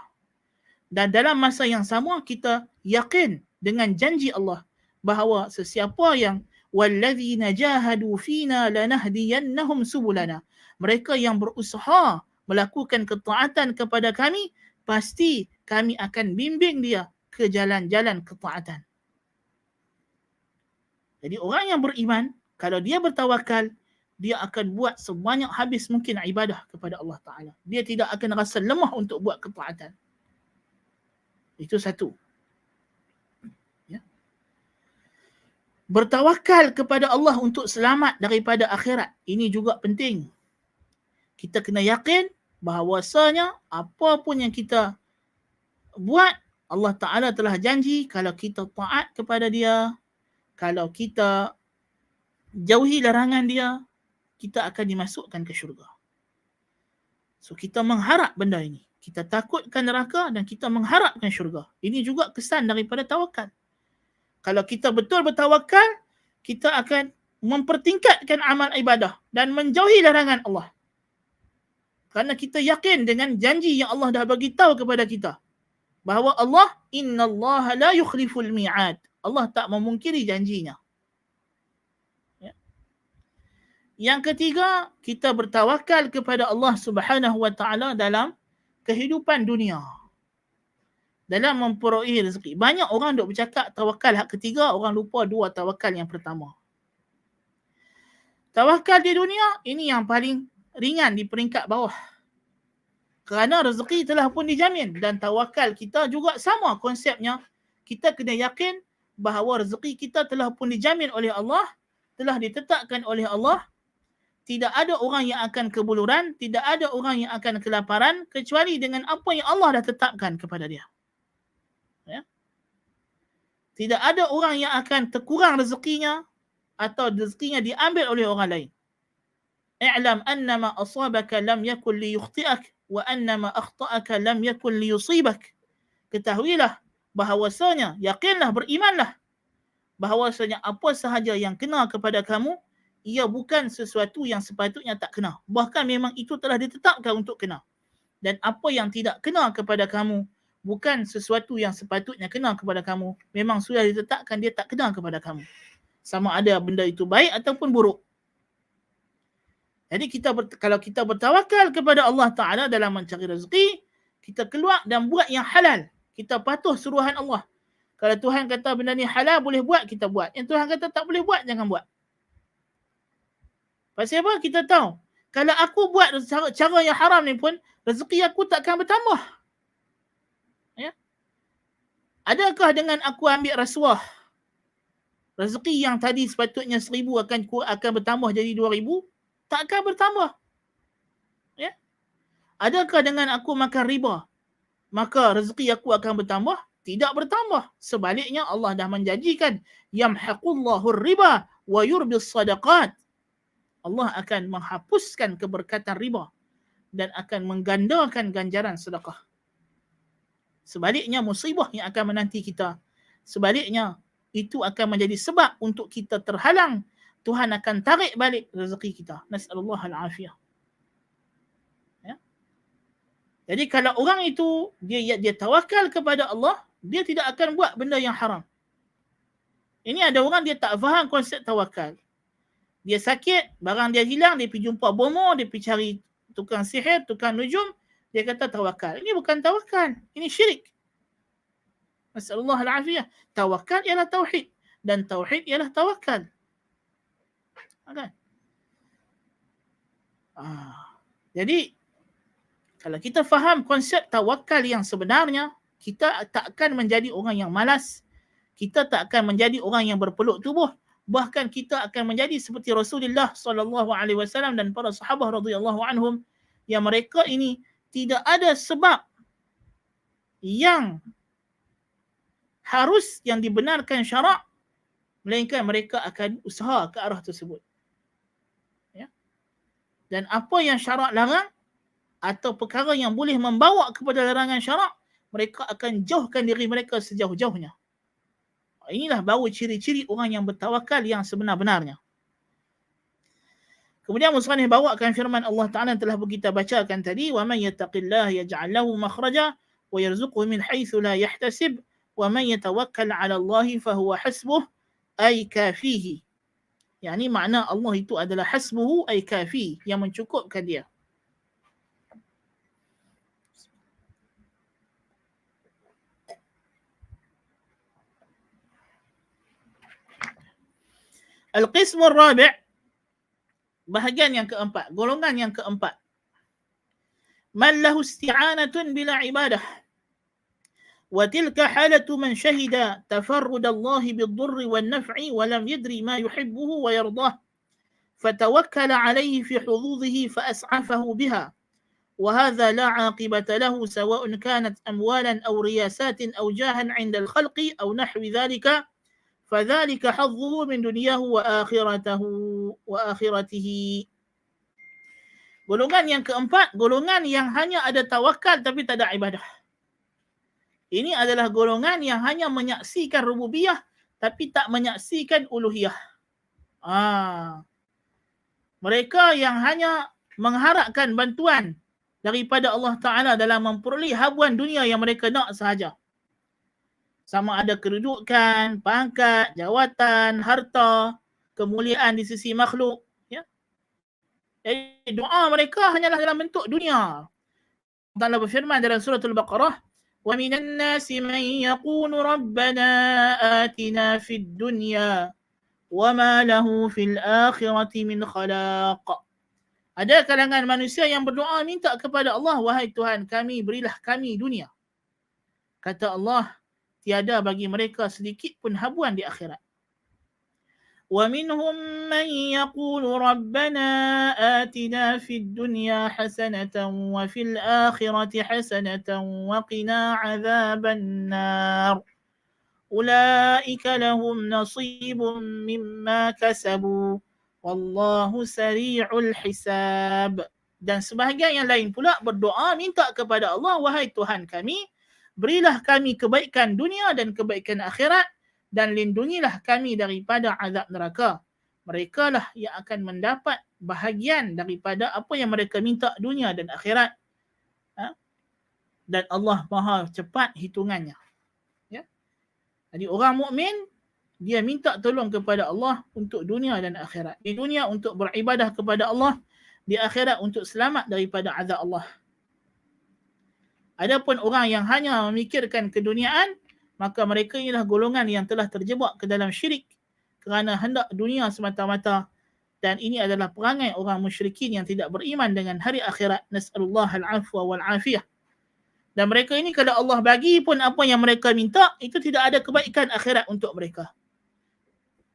Dan dalam masa yang sama kita yakin dengan janji Allah bahawa sesiapa yang walladzina jahadu fina lanahdiyannahum subulana, mereka yang berusaha melakukan ketaatan kepada kami, pasti kami akan bimbing dia ke jalan-jalan ketaatan. Jadi orang yang beriman, kalau dia bertawakal, dia akan buat sebanyak habis mungkin ibadah kepada Allah Ta'ala. Dia tidak akan rasa lemah untuk buat ketaatan. Itu satu. Ya. Bertawakal kepada Allah untuk selamat daripada akhirat. Ini juga penting. Kita kena yakin bahawasanya apa pun yang kita buat, Allah Ta'ala telah janji kalau kita taat kepada dia, kalau kita jauhi larangan dia, kita akan dimasukkan ke syurga. So kita mengharap benda ini. Kita takutkan neraka dan kita mengharapkan syurga. Ini juga kesan daripada tawakal. Kalau kita betul bertawakal, kita akan mempertingkatkan amal ibadah dan menjauhi larangan Allah. Kerana kita yakin dengan janji yang Allah dah bagi tahu kepada kita. Bahawa Allah, innallaha la yukhliful mi'ad. Allah tak memungkiri janjinya. Ya. Yang ketiga, kita bertawakal kepada Allah Subhanahu wa Ta'ala dalam kehidupan dunia. Dalam memperoleh rezeki. Banyak orang duk bercakap tawakal hak ketiga, orang lupa dua tawakal yang pertama. Tawakal di dunia, ini yang paling ringan di peringkat bawah. Kerana rezeki telah pun dijamin. Dan tawakal kita juga sama konsepnya. Kita kena yakin bahawa rezeki kita telah pun dijamin oleh Allah, telah ditetapkan oleh Allah. Tidak ada orang yang akan kebuluran, tidak ada orang yang akan kelaparan, kecuali dengan apa yang Allah dah tetapkan kepada dia. Ya? Tidak ada orang yang akan terkurang rezekinya, atau rezekinya diambil oleh orang lain. I'lam annama asabaka lam yakun liyukhti'ak wa annama akhta'aka lam yakun liyusibak. Ketahuilah bahawasanya, yakinlah, berimanlah bahawasanya apa sahaja yang kena kepada kamu, ia bukan sesuatu yang sepatutnya tak kena. Bahkan memang itu telah ditetapkan untuk kena. Dan apa yang tidak kena kepada kamu, bukan sesuatu yang sepatutnya kena kepada kamu. Memang sudah ditetapkan dia tak kena kepada kamu. Sama ada benda itu baik ataupun buruk. Jadi kalau kita bertawakal kepada Allah Ta'ala dalam mencari rezeki, kita keluar dan buat yang halal. Kita patuh suruhan Allah. Kalau Tuhan kata benda ni halal, boleh buat, kita buat. Yang Tuhan kata tak boleh buat, jangan buat. Pasal apa? Kita tahu. Kalau aku buat cara yang haram ni pun, rezeki aku takkan bertambah. Ya? Adakah dengan aku ambil rasuah, rezeki yang tadi sepatutnya 1,000 akan bertambah jadi 2,000? Tak akan bertambah. Ya? Adakah dengan aku makan riba, maka rezeki aku akan bertambah? Tidak bertambah. Sebaliknya Allah dah menjanjikan, yamhaqullahu riba wa yurbis sadaqat. Allah akan menghapuskan keberkatan riba dan akan menggandakan ganjaran sedekah. Sebaliknya musibah yang akan menanti kita. Sebaliknya itu akan menjadi sebab untuk kita terhalang. Tuhan akan tarik balik rezeki kita. Nas'alullah al-afiyah. Ya? Jadi kalau orang itu dia tawakal kepada Allah, dia tidak akan buat benda yang haram. Ini ada orang dia tak faham konsep tawakal. Dia sakit, barang dia hilang, dia pergi jumpa bomo, dia pergi cari tukang sihir, tukang nujum, dia kata tawakal. Ini bukan tawakal, ini syirik. Nas'alullah al-afiyah. Tawakal ialah tauhid dan tauhid ialah tawakal. Okay. Jadi kalau kita faham konsep tawakal yang sebenarnya, kita tak akan menjadi orang yang malas. Kita tak akan menjadi orang yang berpeluk tubuh. bahkan kita akan menjadi seperti Rasulullah SAW dan para sahabat radhiyallahu anhum, yang mereka ini tidak ada sebab yang harus yang dibenarkan syarak, melainkan mereka akan usaha ke arah tersebut. Ya. Dan apa yang syarak larang atau perkara yang boleh membawa kepada larangan syarak, mereka akan jauhkan diri mereka sejauh-jauhnya. Inilah baru ciri-ciri orang yang bertawakal yang sebenar-benarnya. Kemudian musannif bawakan firman Allah Ta'ala yang telah kita bacakan tadi, وَمَنْ يَتَّقِ اللَّهَ يَجْعَلْ لَهُ مَخْرَجًا وَيَرْزُقْهُ مِنْ حَيْثُ لَا يَحْتَسِبُ وَمَنْ يَتَوَكَّلْ عَلَى اللَّهِ فَهُوَ حَسْبُهُ أَيْ كَافِيهِ. Yani makna Allah itu adalah hasbuhu ay kafi, yang mencukupkan dia. Al-qism al-rabi', bahagian yang keempat, golongan yang keempat. Man lahu isti'anatun bila ibadah. Wa tilka halatu man syahida tafarrud Allah bid-durri wan-naf'i wa lam yadri ma yuhibbuhu wa yardah. فتوكل عليه في حظوظه فأسعفه بها وهذا لا عاقبة له سواء كانت أموالا أو رياسات أو جاها عند الخلق أو نحو ذلك فذلك حظه من دنياه وآخرته. Golongan yang keempat, golongan yang hanya ada tawakal tapi tak ada ibadah. Ini adalah golongan yang hanya menyaksikan rububiyah tapi tak menyaksikan uluhiyah. Mereka yang hanya mengharapkan bantuan daripada Allah Ta'ala dalam memperoleh habuan dunia yang mereka nak sahaja. Sama ada kedudukan, pangkat, jawatan, harta, kemuliaan di sisi makhluk. Ya? Jadi doa mereka hanyalah dalam bentuk dunia. Allah Ta'ala berfirman dalam surah Al-Baqarah, وَمِنَ النَّاسِ مَنْ يَقُولُ رَبَّنَا آتِنَا فِي الدُّنْيا وَمَا لَهُ فِي الْآخِرَةِ مِنْ خَلَاقٍ. Ada kalangan manusia yang berdoa minta kepada Allah, wahai Tuhan kami, berilah kami dunia. Kata Allah, tiada bagi mereka sedikit pun habuan di akhirat. وَمِنْهُمْ مَنْ يَقُولُ رَبَّنَا آتِنَا فِي الدُّنْيا حَسَنَةً وَفِي الْآخِرَةِ حَسَنَةً وَقِنَا عَذَابَ النَّارِ أُولَئِكَ لَهُمْ نَصِيبٌ مِّمَّا كَسَبُوا وَاللَّهُ سَرِيعُ الْحِسَابِ. Dan sebahagian yang lain pula berdoa minta kepada Allah, wahai Tuhan kami, berilah kami kebaikan dunia dan kebaikan akhirat dan lindungilah kami daripada azab neraka. Mereka lah yang akan mendapat bahagian daripada apa yang mereka minta dunia dan akhirat. Dan Allah Maha cepat hitungannya. Jadi orang mukmin dia minta tolong kepada Allah untuk dunia dan akhirat. Di dunia untuk beribadah kepada Allah, di akhirat untuk selamat daripada azab Allah. Adapun orang yang hanya memikirkan keduniaan, maka mereka inilah golongan yang telah terjebak ke dalam syirik kerana hendak dunia semata-mata, dan ini adalah perangai orang musyrikin yang tidak beriman dengan hari akhirat. Nas'alullahal afwa wal afiyah. Dan mereka ini kalau Allah bagi pun apa yang mereka minta, itu tidak ada kebaikan akhirat untuk mereka.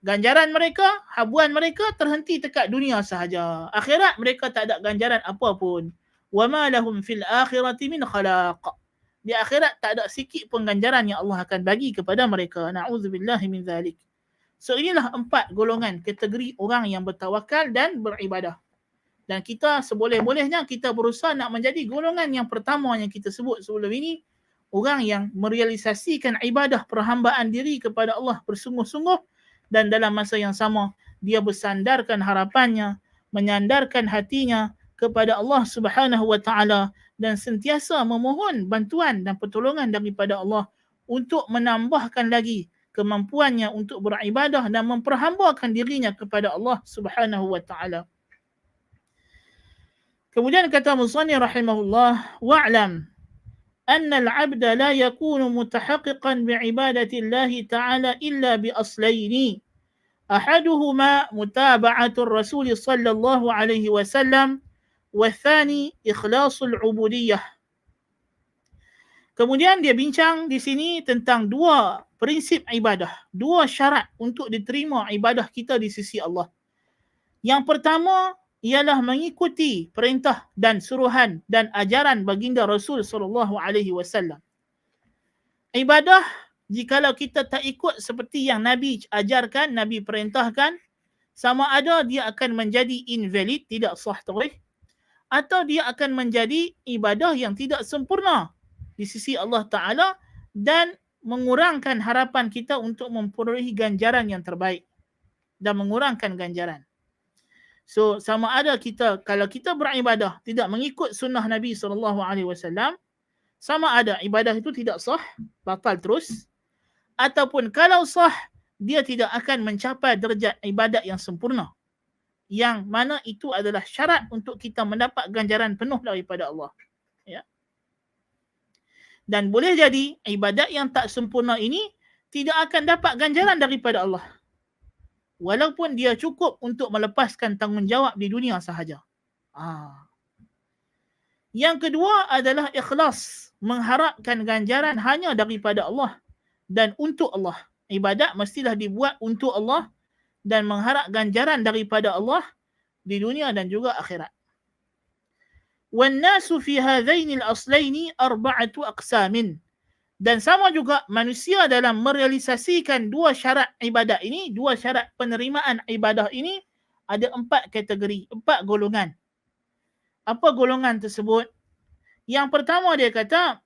Ganjaran mereka, habuan mereka terhenti dekat dunia sahaja. Akhirat mereka tak ada ganjaran apa pun. وَمَا لَهُمْ فِي الْآخِرَةِ مِنْ خَلَاقٍ. Di akhirat tak ada sikit pun ganjaran yang Allah akan bagi kepada mereka. Na'udzubillahi min dzalik. So inilah 4 golongan kategori orang yang bertawakal dan beribadah. Dan kita seboleh-bolehnya kita berusaha nak menjadi golongan yang pertama yang kita sebut sebelum ini. Orang yang merealisasikan ibadah perhambaan diri kepada Allah bersungguh-sungguh, dan dalam masa yang sama dia bersandarkan harapannya, menyandarkan hatinya kepada Allah Subhanahu wa Ta'ala dan sentiasa memohon bantuan dan pertolongan daripada Allah untuk menambahkan lagi kemampuannya untuk beribadah dan memperhambakan dirinya kepada Allah Subhanahu wa Ta'ala. Kemudian kata musannif rahimahullah, wa'lam anna al-'abda la yakunu mutahaqqiqan bi'ibadati Allah ta'ala illa bi aslaini. Ahaduhuma mutaba'atur Rasul sallallahu alaihi wasallam, والثاني إخلاص العبودية. Kemudian dia bincang di sini tentang dua prinsip ibadah, dua syarat untuk diterima ibadah kita di sisi Allah. Yang pertama ialah mengikuti perintah dan suruhan dan ajaran baginda Rasul sallallahu alaihi wasallam. Ibadah jikalau kita tak ikut seperti yang Nabi ajarkan, Nabi perintahkan, sama ada dia akan menjadi invalid, tidak sah terus, atau dia akan menjadi ibadah yang tidak sempurna di sisi Allah Ta'ala dan mengurangkan harapan kita untuk memperolehi ganjaran yang terbaik dan mengurangkan ganjaran. So sama ada kita, kalau kita beribadah tidak mengikut sunnah Nabi SAW, sama ada ibadah itu tidak sah, batal terus, ataupun kalau sah, dia tidak akan mencapai derajat ibadat yang sempurna, yang mana itu adalah syarat untuk kita mendapat ganjaran penuh daripada Allah. Ya. Dan boleh jadi ibadat yang tak sempurna ini tidak akan dapat ganjaran daripada Allah, walaupun dia cukup untuk melepaskan tanggungjawab di dunia sahaja. Yang kedua adalah ikhlas, mengharapkan ganjaran hanya daripada Allah dan untuk Allah. Ibadat mestilah dibuat untuk Allah dan mengharap ganjaran daripada Allah di dunia dan juga akhirat. وَالنَّاسُ فِي هَذَيْنِ الْأَصْلَيْنِ أَرْبَعَةُ أَقْسَامٍ. Dan sama juga manusia dalam merealisasikan dua syarat ibadat ini, dua syarat penerimaan ibadah ini, ada 4 kategori, 4 golongan. Apa golongan tersebut? Yang pertama dia kata,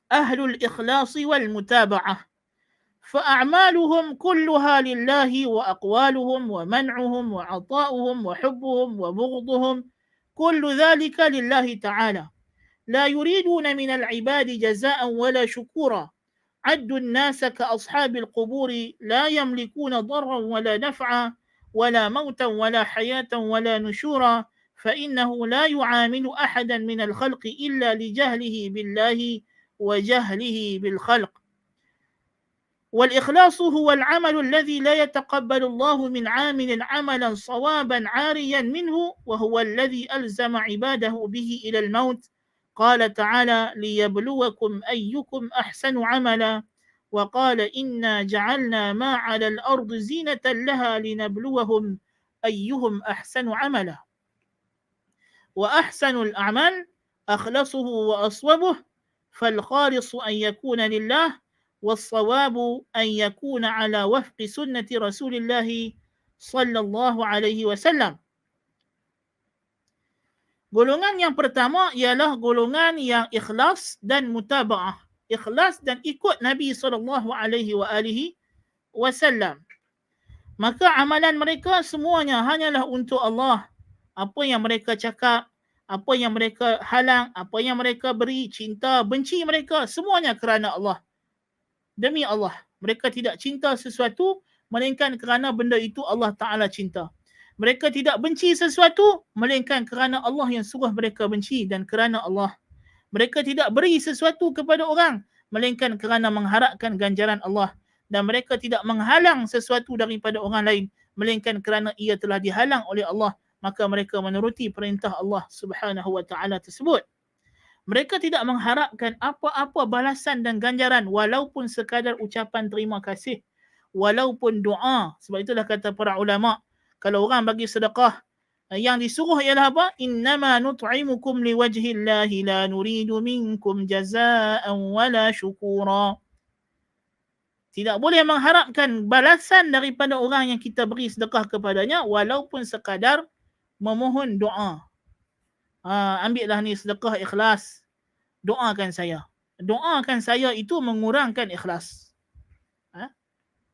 Ahlul Ikhlasi wal Mutaba'ah. فأعمالهم كلها لله وأقوالهم ومنعهم وعطاؤهم وحبهم وبغضهم كل ذلك لله تعالى لا يريدون من العباد جزاء ولا شكورا عدوا الناس كأصحاب القبور لا يملكون ضرا ولا نفعا ولا موتا ولا حياة ولا نشورا فإنه لا يعامل أحدا من الخلق إلا لجهله بالله وجهله بالخلق. والإخلاص هو العمل الذي لا يتقبل الله من عامل عملا صوابا عاريا منه وهو الذي ألزم عباده به إلى الموت. قال تعالى ليبلوكم أيكم أحسن عملا وقال إنا جعلنا ما على الأرض زينة لها لنبلوهم أيهم أحسن عملا. وأحسن الأعمال أخلصه وأصوبه فالخالص أن يكون لله والصواب أن يكون على وفق سنة رسول الله صلى الله عليه وسلم. Golongan yang pertama ialah golongan yang ikhlas dan mutaba'ah. Ikhlas dan ikut Nabi SAW. Maka amalan mereka semuanya hanyalah untuk Allah. Apa yang mereka cakap, apa yang mereka halang, apa yang mereka beri, cinta, benci mereka, semuanya kerana Allah. Demi Allah, mereka tidak cinta sesuatu melainkan kerana benda itu Allah Ta'ala cinta. Mereka tidak benci sesuatu melainkan kerana Allah yang suruh mereka benci dan kerana Allah. Mereka tidak beri sesuatu kepada orang melainkan kerana mengharapkan ganjaran Allah. Dan mereka tidak menghalang sesuatu daripada orang lain melainkan kerana ia telah dihalang oleh Allah. Maka mereka menuruti perintah Allah Subhanahu wa Ta'ala tersebut. Mereka tidak mengharapkan apa-apa balasan dan ganjaran walaupun sekadar ucapan terima kasih, walaupun doa. Sebab itulah kata para ulama, kalau orang bagi sedekah, yang disuruh ialah apa? Innama nut'imukum liwajhillahi la nuridu minkum jazaa'an wala syukura. Tidak boleh mengharapkan balasan daripada orang yang kita beri sedekah kepadanya walaupun sekadar memohon doa. Ambillah ni sedekah ikhlas, doakan saya. Doakan saya itu mengurangkan ikhlas.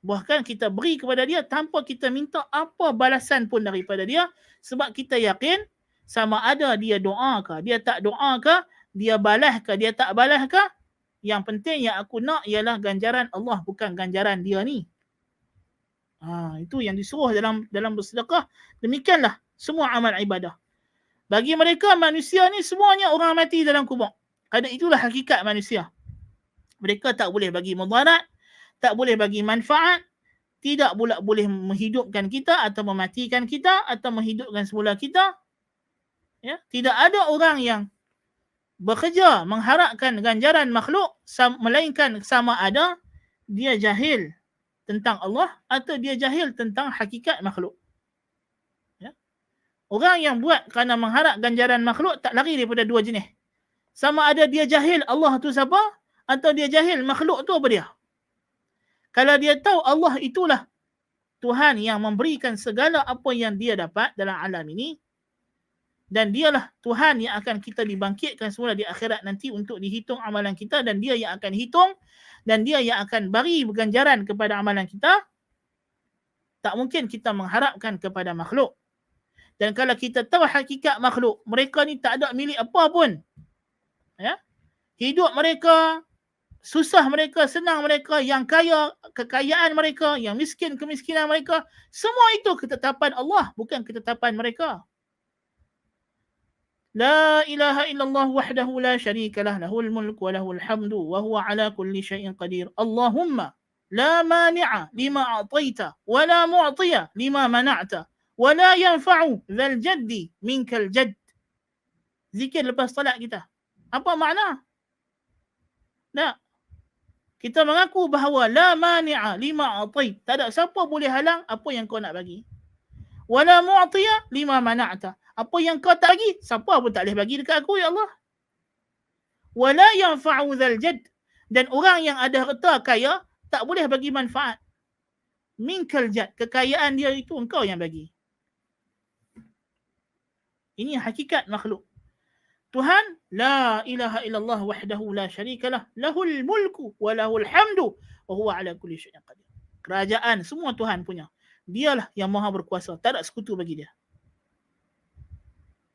Bahkan kita beri kepada dia tanpa kita minta apa balasan pun daripada dia, sebab kita yakin sama ada dia doa ke, dia tak doa ke, dia balas ke, dia tak balas ke, yang penting yang aku nak ialah ganjaran Allah, bukan ganjaran dia ni. Itu yang disuruh dalam bersedekah. Demikianlah semua amal ibadah. Bagi mereka manusia ni semuanya orang mati dalam kubur. Kerana itulah hakikat manusia. Mereka tak boleh bagi mudarat, tak boleh bagi manfaat, tidak pula boleh menghidupkan kita atau mematikan kita atau menghidupkan semula kita. Ya, tidak ada orang yang bekerja mengharapkan ganjaran makhluk, melainkan sama ada dia jahil tentang Allah atau dia jahil tentang hakikat makhluk. Ya. Orang yang buat kerana mengharap ganjaran makhluk tak lari daripada dua jenis. Sama ada dia jahil Allah tu siapa atau dia jahil makhluk tu apa dia. Kalau dia tahu Allah itulah Tuhan yang memberikan segala apa yang dia dapat dalam alam ini, dan dialah Tuhan yang akan kita dibangkitkan semula di akhirat nanti untuk dihitung amalan kita, dan dia yang akan hitung dan dia yang akan bagi ganjaran kepada amalan kita. Tak mungkin kita mengharapkan kepada makhluk. Dan kalau kita tahu hakikat makhluk, mereka ni tak ada milik apa pun. Ya? Hidup mereka, susah mereka, senang mereka, yang kaya, kekayaan mereka, yang miskin, kemiskinan mereka, semua itu ketetapan Allah, bukan ketetapan mereka. La ilaha illallah wahdahu la syarika lah, lahul mulk wa lahul hamdu wa huwa ala kulli syai'in qadir. Allahumma la mani'a lima a'taita wa la mu'tiya lima mana'ta wa la yanfa'u dhal jaddi minkal jadd. Zikir lepas salat kita. Apa makna? Tak. Kita mengaku bahawa la mani'a lima a'tait. Tak ada siapa boleh halang apa yang kau nak bagi. Wala mu'tiya lima mana'ta. Apa yang kau tak bagi, siapa pun tak boleh bagi dekat aku, ya Allah. Wala yanfa'u dhal jadd. Dan orang yang ada harta kaya tak boleh bagi manfaat. Minkal jadd. Kekayaan dia itu engkau yang bagi. Ini hakikat makhluk. Tuhan, la ilaha illallah wahdahu la syarika lah, lahul mulku wa lahul hamdu wa huwa ala kulli syai'in qadir. Kerajaan semua Tuhan punya. Dialah yang maha berkuasa, tak ada sekutu bagi dia.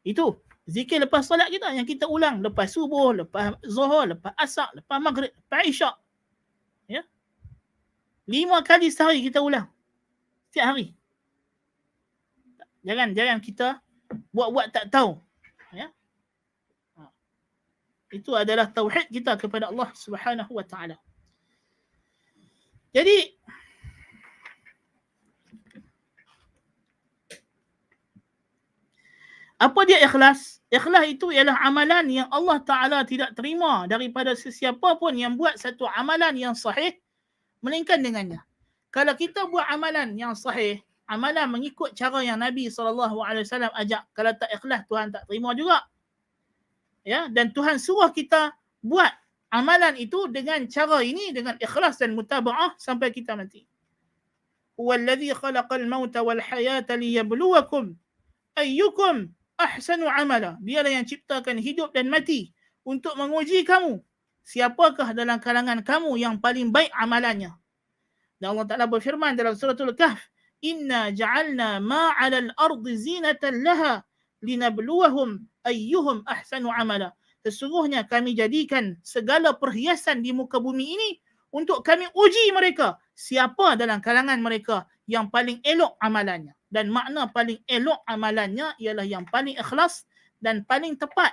Itu zikir lepas solat kita yang kita ulang lepas subuh, lepas zuhur, lepas asar, lepas maghrib, lepas isyak. Ya. 5 kali sehari kita ulang. Setiap hari. Jangan kita buat-buat tak tahu. Ya. Itu adalah tauhid kita kepada Allah Subhanahu wa taala. Jadi apa dia ikhlas? Ikhlas itu ialah amalan yang Allah Ta'ala tidak terima daripada sesiapa pun yang buat satu amalan yang sahih melainkan dengannya. Kalau kita buat amalan yang sahih, amalan mengikut cara yang Nabi SAW ajak, kalau tak ikhlas Tuhan tak terima juga. Ya, dan Tuhan suruh kita buat amalan itu dengan cara ini, dengan ikhlas dan mutaba'ah sampai kita mati. Huwallazi khalaqal mauta wal hayata liyabluwakum ayyukum ahsanu amala. Dialah yang ciptakan hidup dan mati untuk menguji kamu. Siapakah dalam kalangan kamu yang paling baik amalannya? Dan Allah Ta'ala berfirman dalam suratul Kahf, Inna ja'alna ma'alal ardi zinatan laha linabluwahum ayyuhum ahsanu amala. Sesungguhnya kami jadikan segala perhiasan di muka bumi ini untuk kami uji mereka. Siapa dalam kalangan mereka yang paling elok amalannya. Dan makna paling elok amalannya ialah yang paling ikhlas dan paling tepat.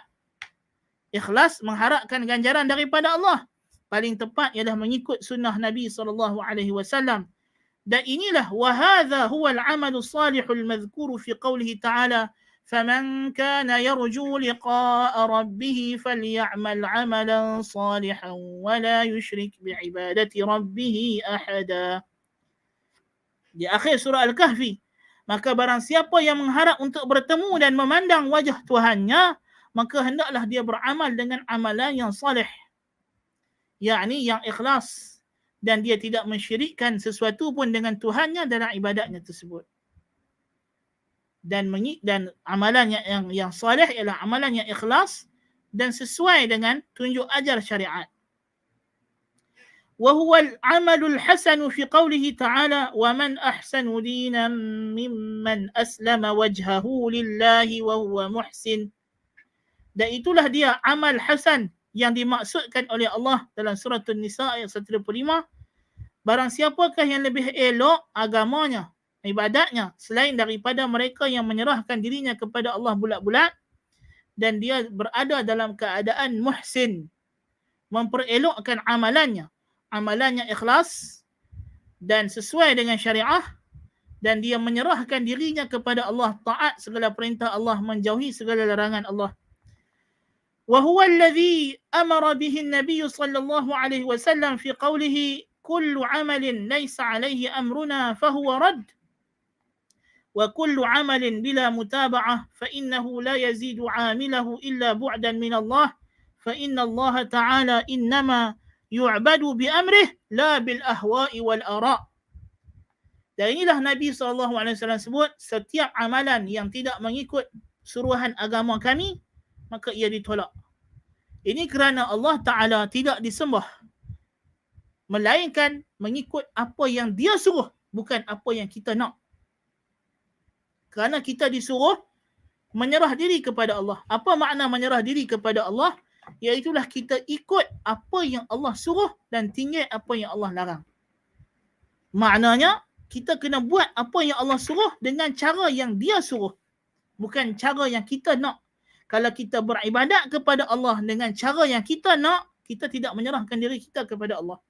Ikhlas mengharapkan ganjaran daripada Allah. Paling tepat ialah mengikut sunnah Nabi SAW. Dan inilah wahadha huwal amalu salihul madhkuru fi qawlihi ta'ala فَمَنْ كَانَ يَرْجُو لِقَاءَ رَبِّهِ فَلْيَعْمَلْ عَمَلًا صَالِحًا وَلَا يُشْرِكْ بِعِبَادَةِ رَبِّهِ أَحَدًا. Di akhir surah Al-Kahfi, maka barang siapa yang mengharap untuk bertemu dan memandang wajah Tuhannya, maka hendaklah dia beramal dengan amalan yang salih, yakni yang ikhlas, dan dia tidak mensyirikkan sesuatu pun dengan Tuhannya dalam ibadatnya tersebut. Dan amalan yang salih ialah amalan yang ikhlas dan sesuai dengan tunjuk ajar syariat. Wa huwa al-'amalu al-hasanu fi qawlihi ta'ala wa man ahsanu dinan mimman aslama wajhahu lillahi wa huwa muhsin. Dan itulah dia amal hasan yang dimaksudkan oleh Allah dalam surah An-Nisa ayat 125. Barang siapakah yang lebih elok agamanya, ibadatnya, selain daripada mereka yang menyerahkan dirinya kepada Allah bulat-bulat dan dia berada dalam keadaan muhsin, memperelokkan amalannya ikhlas dan sesuai dengan syariah, dan dia menyerahkan dirinya kepada Allah, taat segala perintah Allah, menjauhi segala larangan Allah. وهو الذي أمر به النبي صلى الله عليه وسلم في قوله كل عمل ليس عليه أمرنا فهو رد وكل عمل بلا متابعة فإنه لا يزيد عامله إلا بعدا من الله فإن الله تعالى إنما يعبد بأمره لا بالأهواء والآراء. Dan inilah Nabi SAW sebut, setiap amalan yang tidak mengikut suruhan agama kami, maka ia ditolak. Ini kerana Allah Ta'ala tidak disembah, melainkan mengikut apa yang dia suruh, bukan apa yang kita nak. Kerana kita disuruh menyerah diri kepada Allah. Apa makna menyerah diri kepada Allah? Iaitulah kita ikut apa yang Allah suruh dan tinggal apa yang Allah larang. Maknanya, kita kena buat apa yang Allah suruh dengan cara yang dia suruh, bukan cara yang kita nak. Kalau kita beribadat kepada Allah dengan cara yang kita nak, kita tidak menyerahkan diri kita kepada Allah.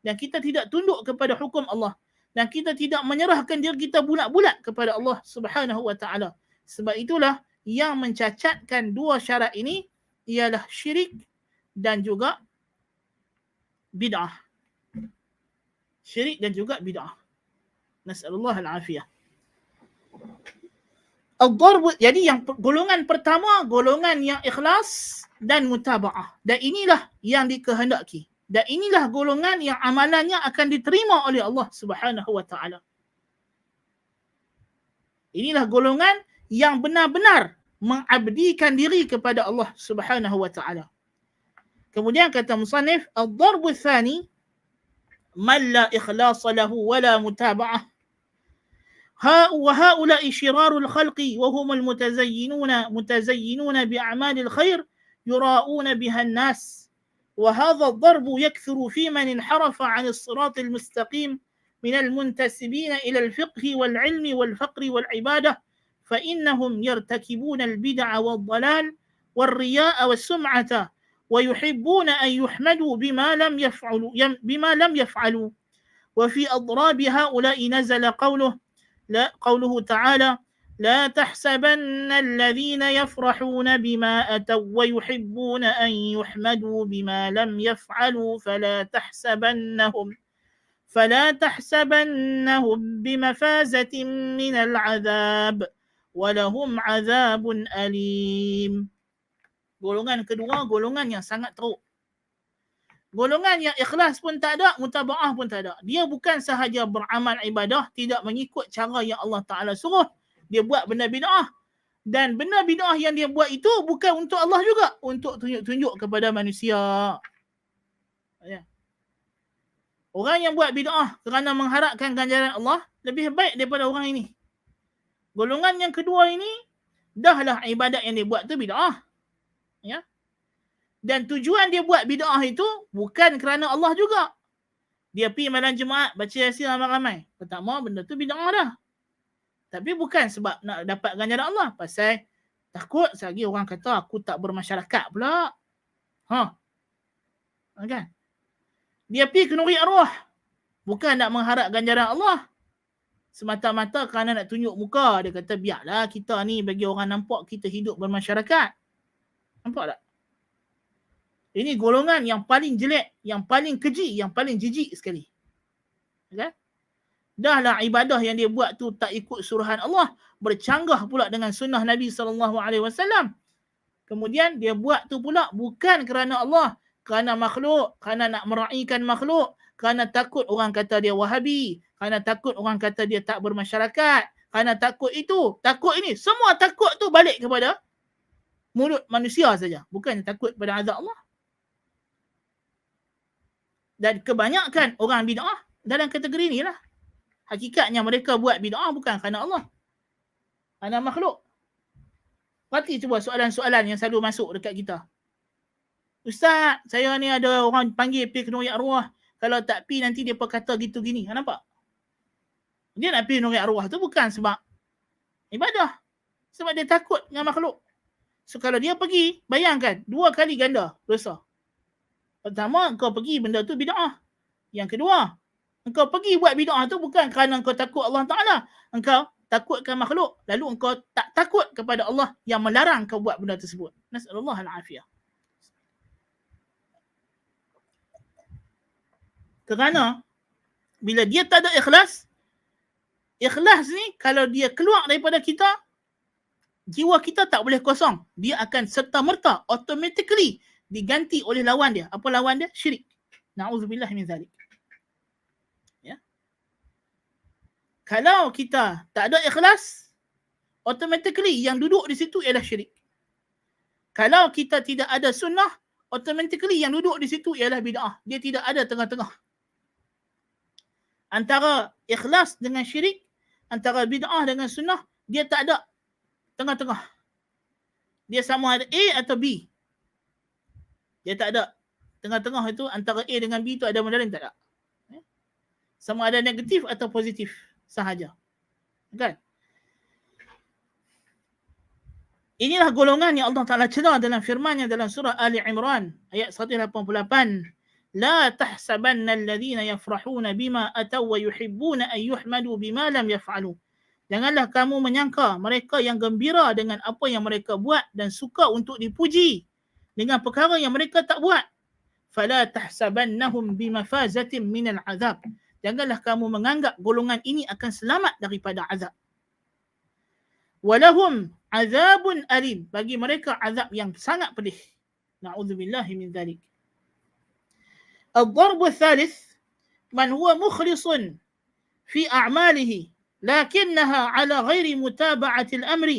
Dan kita tidak tunduk kepada hukum Allah. Dan kita tidak menyerahkan diri kita bulat-bulat kepada Allah Subhanahu wa ta'ala. Sebab itulah yang mencacatkan dua syarat ini ialah syirik dan juga bid'ah. Syirik dan juga bid'ah. Nas'alullah al-afiyah. Al-darb, jadi yang golongan pertama, golongan yang ikhlas dan mutaba'ah. Dan inilah yang dikehendaki. Dan inilah golongan yang amalannya akan diterima oleh Allah Subhanahu wa ta'ala. Inilah golongan yang benar-benar mengabdikan diri kepada Allah Subhanahu wa ta'ala. Kemudian kata musannif, al-darbu tsani man la ikhlasa lahu wa la mutaba'ah. وهؤلاء شرار الخلق وهم متزينون بأعمال الخير يراؤون بها الناس وهذا الضرب يكثر في من انحرف عن الصراط المستقيم من المنتسبين إلى الفقه والعلم والفقر والعبادة فإنهم يرتكبون البدع والضلال والرياء والسمعة ويحبون أن يحمدوا بما لم يفعلوا وفي أضراب هؤلاء نزل قوله تعالى لا تحسبن الذين يفرحون بما أتوا ويحبون أن يحمدوا بما لم يفعلوا فلا تحسبنهم بمفازة من العذاب ولهم عذاب أليم. Golongan kedua, golongan yang sangat teruk. Golongan yang ikhlas pun tak ada, mutaba'ah pun tak ada. Dia bukan sahaja beramal ibadah, tidak mengikut cara yang Allah Ta'ala suruh. Dia buat benda bid'ah. Dan benda bid'ah yang dia buat itu bukan untuk Allah juga. Untuk tunjuk-tunjuk kepada manusia. Ya. Orang yang buat bid'ah kerana mengharapkan ganjaran Allah, lebih baik daripada orang ini. Golongan yang kedua ini, dahlah ibadat yang dia buat tu bid'ah. Ya. Dan tujuan dia buat bid'ah itu bukan kerana Allah juga. Dia pergi malam Jumaat, baca Yasin ramai-ramai. Pertama, benda tu bid'ah dah. Tapi bukan sebab nak dapat ganjaran Allah. Pasal takut selagi orang kata aku tak bermasyarakat pula. Kan? Dia pergi kenuri arwah. Bukan nak mengharap ganjaran Allah. Semata-mata kerana nak tunjuk muka. Dia kata biarlah kita ni bagi orang nampak kita hidup bermasyarakat. Nampak tak? Ini golongan yang paling jelek, yang paling keji, yang paling jijik sekali. Okay? Dahlah ibadah yang dia buat tu tak ikut suruhan Allah, bercanggah pula dengan sunnah Nabi SAW. Kemudian dia buat tu pula bukan kerana Allah, kerana makhluk, kerana nak meraihkan makhluk, kerana takut orang kata dia Wahabi, kerana takut orang kata dia tak bermasyarakat, kerana takut itu, takut ini. Semua takut tu balik kepada mulut manusia saja, bukan takut pada azab Allah. Dan kebanyakan orang bid'ah dalam kategori ni lah. Hakikatnya mereka buat bid'ah bukan kerana Allah, kerana makhluk. Perhati cuba soalan-soalan yang selalu masuk dekat kita. Ustaz, saya ni ada orang panggil pergi kenuri arwah. Kalau tak pergi nanti dia kata gitu gini. Nampak? Dia nak pergi kenuri arwah tu bukan sebab ibadah. Sebab dia takut dengan makhluk. So kalau dia pergi, bayangkan 2 kali ganda dosa. Pertama, engkau pergi benda tu bid'ah. Yang kedua, engkau pergi buat bid'ah tu bukan kerana engkau takut Allah Ta'ala. Engkau takutkan makhluk. Lalu engkau tak takut kepada Allah yang melarang kau buat benda tersebut. Nas'alullah al-afiyah. Kerana bila dia tak ada ikhlas ni kalau dia keluar daripada kita, jiwa kita tak boleh kosong. Dia akan serta-merta automatically diganti oleh lawan dia. Apa lawan dia? Syirik. Na'udzubillah min zalik. Ya. Kalau kita tak ada ikhlas, automatically yang duduk di situ ialah syirik. Kalau kita tidak ada sunnah, automatically yang duduk di situ ialah bid'ah. Dia tidak ada tengah-tengah. Antara ikhlas dengan syirik, antara bid'ah dengan sunnah, dia tak ada tengah-tengah. Dia sama ada A atau B. Dia tak ada. Tengah-tengah itu antara A dengan B itu ada benda lain, tak ada. Sama ada negatif atau positif sahaja. Kan? Inilah golongan yang Allah Ta'ala cela dalam firman-Nya dalam surah Ali Imran ayat 188. La tahsabanna alladhina yafrahuna bima ataw wa yuhibbuna an yuhmadu bima lam yaf'alu. Janganlah kamu menyangka mereka yang gembira dengan apa yang mereka buat dan suka untuk dipuji dengan perkara yang mereka tak buat. Fala tahsabannahum bimafazatin minal azab. Janganlah kamu menganggap golongan ini akan selamat daripada azab. Walahum azabun alim. Bagi mereka azab yang sangat pedih. Na'udzubillahi min dzalik. الضرب الثالث من هو مخلص في أعماله لكنها على غير متابعة الأمر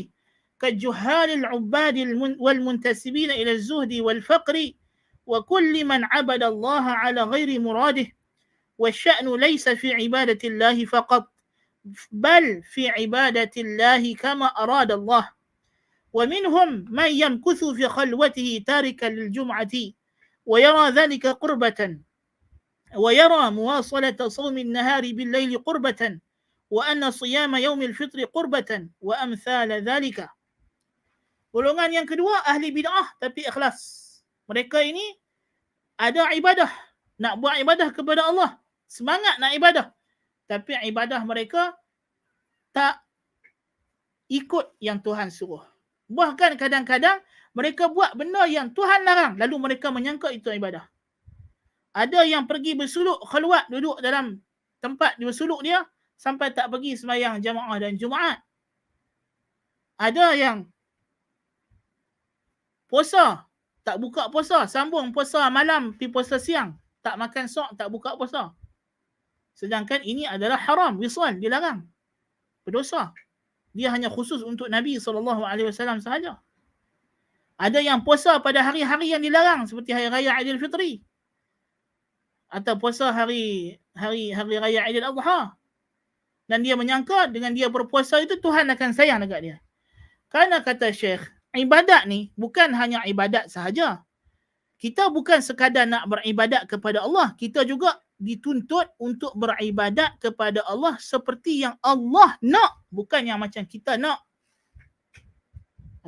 كالجهال العباد والمنتسبين إلى الزهد والفقر وكل من عبد الله على غير مراده والشأن ليس في عبادة الله فقط بل في عبادة الله كما أراد الله ومنهم من يمكث في خلوته تاركا للجمعة ويرى ذلك قربة ويرى مواصلة صوم النهار بالليل قربة وأن صيام يوم الفطر قربة وأمثال ذلك. Golongan yang kedua ahli bid'ah tapi ikhlas. Mereka ini ada ibadah, nak buat ibadah kepada Allah, semangat nak ibadah, tapi ibadah mereka tak ikut yang Tuhan suruh. Bahkan kadang-kadang mereka buat benda yang Tuhan larang, lalu mereka menyangka itu ibadah. Ada yang pergi bersuluk khalwat, duduk dalam tempat bersuluk dia sampai tak pergi sembahyang jamaah dan Jumaat. Ada yang puasa, tak buka puasa, sambung puasa malam pergi puasa siang, tak makan sok, tak buka puasa. Sedangkan ini adalah haram, wisal, dilarang. Berdosa. Dia hanya khusus untuk Nabi SAW sahaja. Ada yang puasa pada hari-hari yang dilarang seperti hari raya Aidilfitri atau puasa hari raya Aidil Adha. Dan dia menyangka dengan dia berpuasa itu Tuhan akan sayang dekat dia. Kerana kata Syekh, ibadat ni bukan hanya ibadat sahaja. Kita bukan sekadar nak beribadat kepada Allah, kita juga dituntut untuk beribadat kepada Allah seperti yang Allah nak, bukan yang macam kita nak.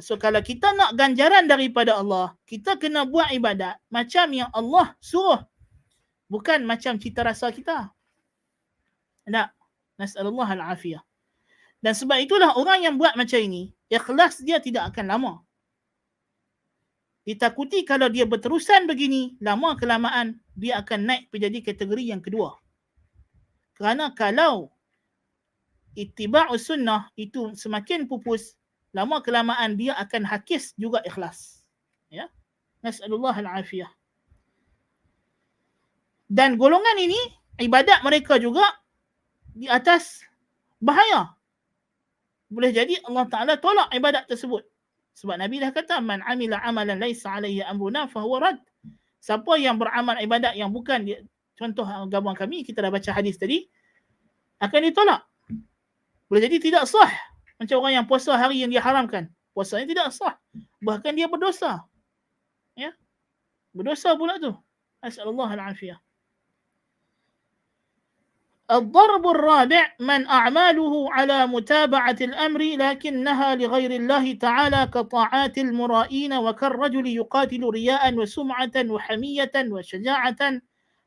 So kalau kita nak ganjaran daripada Allah, kita kena buat ibadat macam yang Allah suruh, bukan macam cita rasa kita. Tak. Nas'alullah al-afiyah. Dan sebab itulah orang yang buat macam ini, ikhlas dia tidak akan lama. Ditakuti kalau dia berterusan begini, lama kelamaan dia akan naik menjadi kategori yang kedua. Kerana kalau ittiba'us sunnah itu semakin pupus, lama kelamaan dia akan hakis juga ikhlas. Ya. Nas'alullah al-afiyah. Dan golongan ini, ibadat mereka juga di atas bahaya. Boleh jadi Allah Ta'ala tolak ibadat tersebut. Sebab Nabi dah kata, man amila amalan laisa alaihi amruna fahuwa rad. Siapa yang beramal ibadat yang bukan dia, contoh agama kami, kita dah baca hadis tadi, akan ditolak. Boleh jadi tidak sah. Macam orang yang puasa hari yang dia haramkan. Puasanya tidak sah. Bahkan dia berdosa. Ya? Berdosa pula tu. As'alullah al-afiyah. الضرب الرابع من أعماله على متابعة الأمر لكنها لغير الله تعالى كطاعات المرائين وكالرجل يقاتل رياء وسمعة وحمية وشجاعة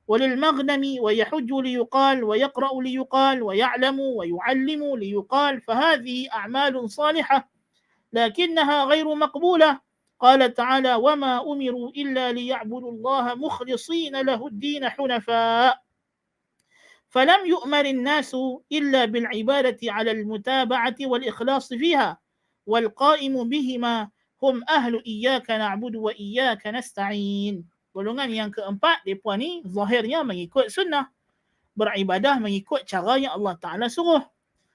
وللمغنم ويحج ليقال ويقرأ ليقال ويعلم ويعلم ليقال فهذه أعمال صالحة لكنها غير مقبولة. قال تعالى وما أمروا إلا ليعبدوا الله مخلصين له الدين حنفاء. فلم يؤمر الناس إلا بالعبادة على المتابعة والإخلاص فيها والقائم بهما هم أهل إياك نعبد وإياك نستعين. Golongan yang keempat, mereka ni zahirnya mengikut sunnah, beribadah mengikut cara yang Allah Ta'ala suruh,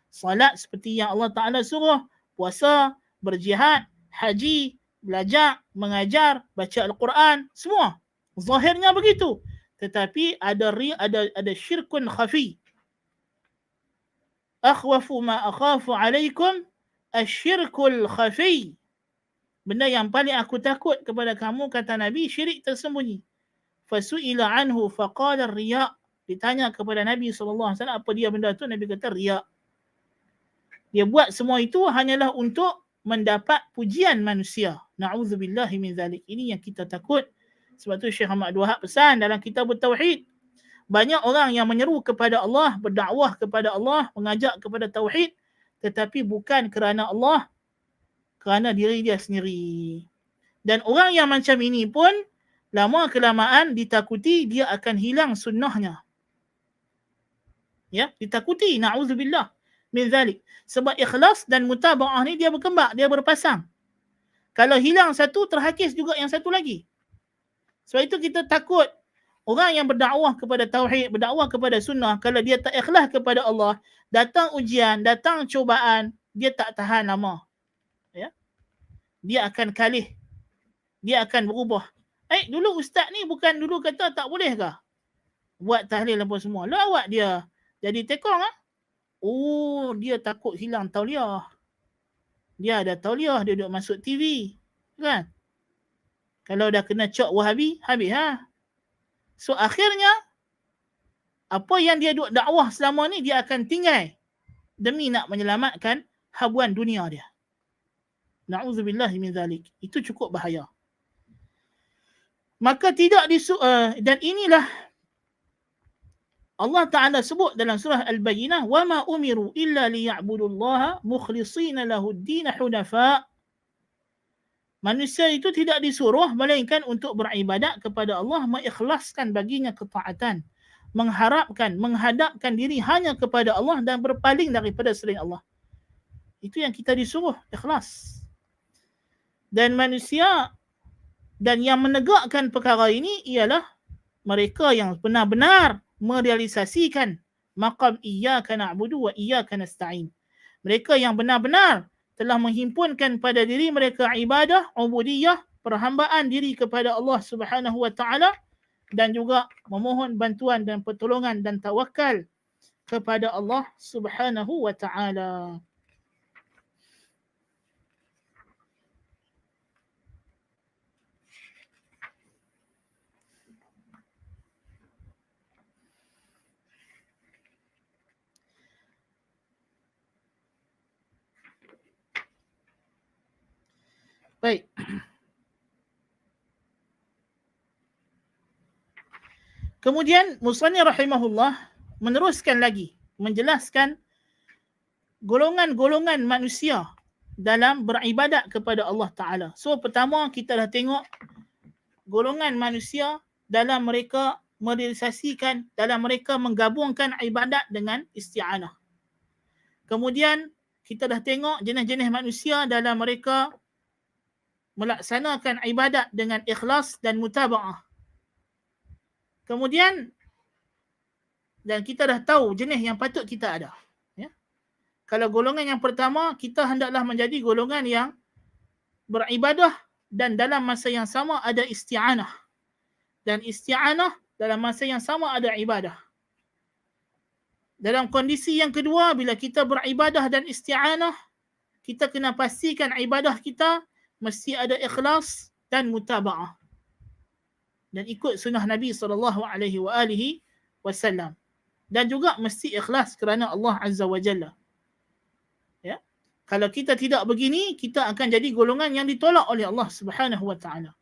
salat seperti yang Allah Ta'ala suruh, puasa, berjihad, haji, belajar, mengajar, baca Al-Quran, semua zahirnya begitu. Tetapi ada syirkun khafi. Akhwafu ma akhafu alaikum asyirkul khafi. Benda yang paling aku takut kepada kamu, kata Nabi, syirik tersembunyi. Fasu'ila anhu faqala riya'. Ditanya kepada Nabi SAW apa dia benda tu, Nabi kata riya'. Dia buat semua itu hanyalah untuk mendapat pujian manusia. Na'udzubillahi min zalik. Ini yang kita takut. Sebab tu Syekh Ahmad Abdul Wahab pesan dalam kitab Tauhid. Banyak orang yang menyeru kepada Allah, berdakwah kepada Allah, mengajak kepada Tauhid, tetapi bukan kerana Allah, kerana diri dia sendiri. Dan orang yang macam ini pun lama kelamaan ditakuti dia akan hilang sunnahnya. Ya, ditakuti, na'udzubillah min zalik. Sebab ikhlas dan mutaba'ah ni dia berkembang, dia berpasang. Kalau hilang satu, terhakis juga yang satu lagi. Sebab itu kita takut orang yang berdakwah kepada tauhid, berdakwah kepada sunnah, kalau dia tak ikhlas kepada Allah, datang ujian, datang cubaan, dia tak tahan lama. Ya? Dia akan kalih. Dia akan berubah. Dulu ustaz ni bukan dulu kata tak boleh ke? Buat tahlil apa semua. Lawak dia jadi tekong ah. Oh, dia takut hilang tauliah. Dia ada tauliah, dia duduk masuk TV. Kan? Kalau dah kena cok Wahabi, habis ha. So akhirnya, apa yang dia duk dakwah selama ni, dia akan tinggal demi nak menyelamatkan habuan dunia dia. Na'udzubillahi min zalik. Itu cukup bahaya. Maka tidak dan inilah Allah Ta'ala sebut dalam surah Al-Bayyinah, وَمَا أُمِرُوا إِلَّا لِيَعْبُدُوا اللَّهَ مُخْلِصِينَ لَهُ الدِّينَ حُنَفَاءَ. Manusia itu tidak disuruh melainkan untuk beribadat kepada Allah, mengikhlaskan baginya ketaatan, mengharapkan, menghadapkan diri hanya kepada Allah dan berpaling daripada selain Allah. Itu yang kita disuruh, ikhlas. Dan manusia dan yang menegakkan perkara ini ialah mereka yang benar-benar merealisasikan maqam iyyaka na'budu wa iyyaka nasta'in. Mereka yang benar-benar telah menghimpunkan pada diri mereka ibadah, ubudiyah, perhambaan diri kepada Allah Subhanahu wa taala, dan juga memohon bantuan dan pertolongan dan tawakal kepada Allah Subhanahu wa taala. Baik. Kemudian Musannif rahimahullah meneruskan lagi menjelaskan golongan-golongan manusia dalam beribadat kepada Allah Ta'ala. So pertama kita dah tengok golongan manusia dalam mereka merealisasikan, dalam mereka menggabungkan ibadat dengan isti'anah. Kemudian kita dah tengok jenis-jenis manusia dalam mereka melaksanakan ibadat dengan ikhlas dan mutaba'ah. Kemudian, dan kita dah tahu jenis yang patut kita ada. Ya? Kalau golongan yang pertama, kita hendaklah menjadi golongan yang beribadah dan dalam masa yang sama ada isti'anah. Dan isti'anah dalam masa yang sama ada ibadah. Dalam kondisi yang kedua, bila kita beribadah dan isti'anah, kita kena pastikan ibadah kita mesti ada ikhlas dan mutaba'ah. Dan ikut sunnah Nabi SAW. Dan juga mesti ikhlas kerana Allah Azza wa Jalla. Ya? Kalau kita tidak begini, kita akan jadi golongan yang ditolak oleh Allah Subhanahu wa taala.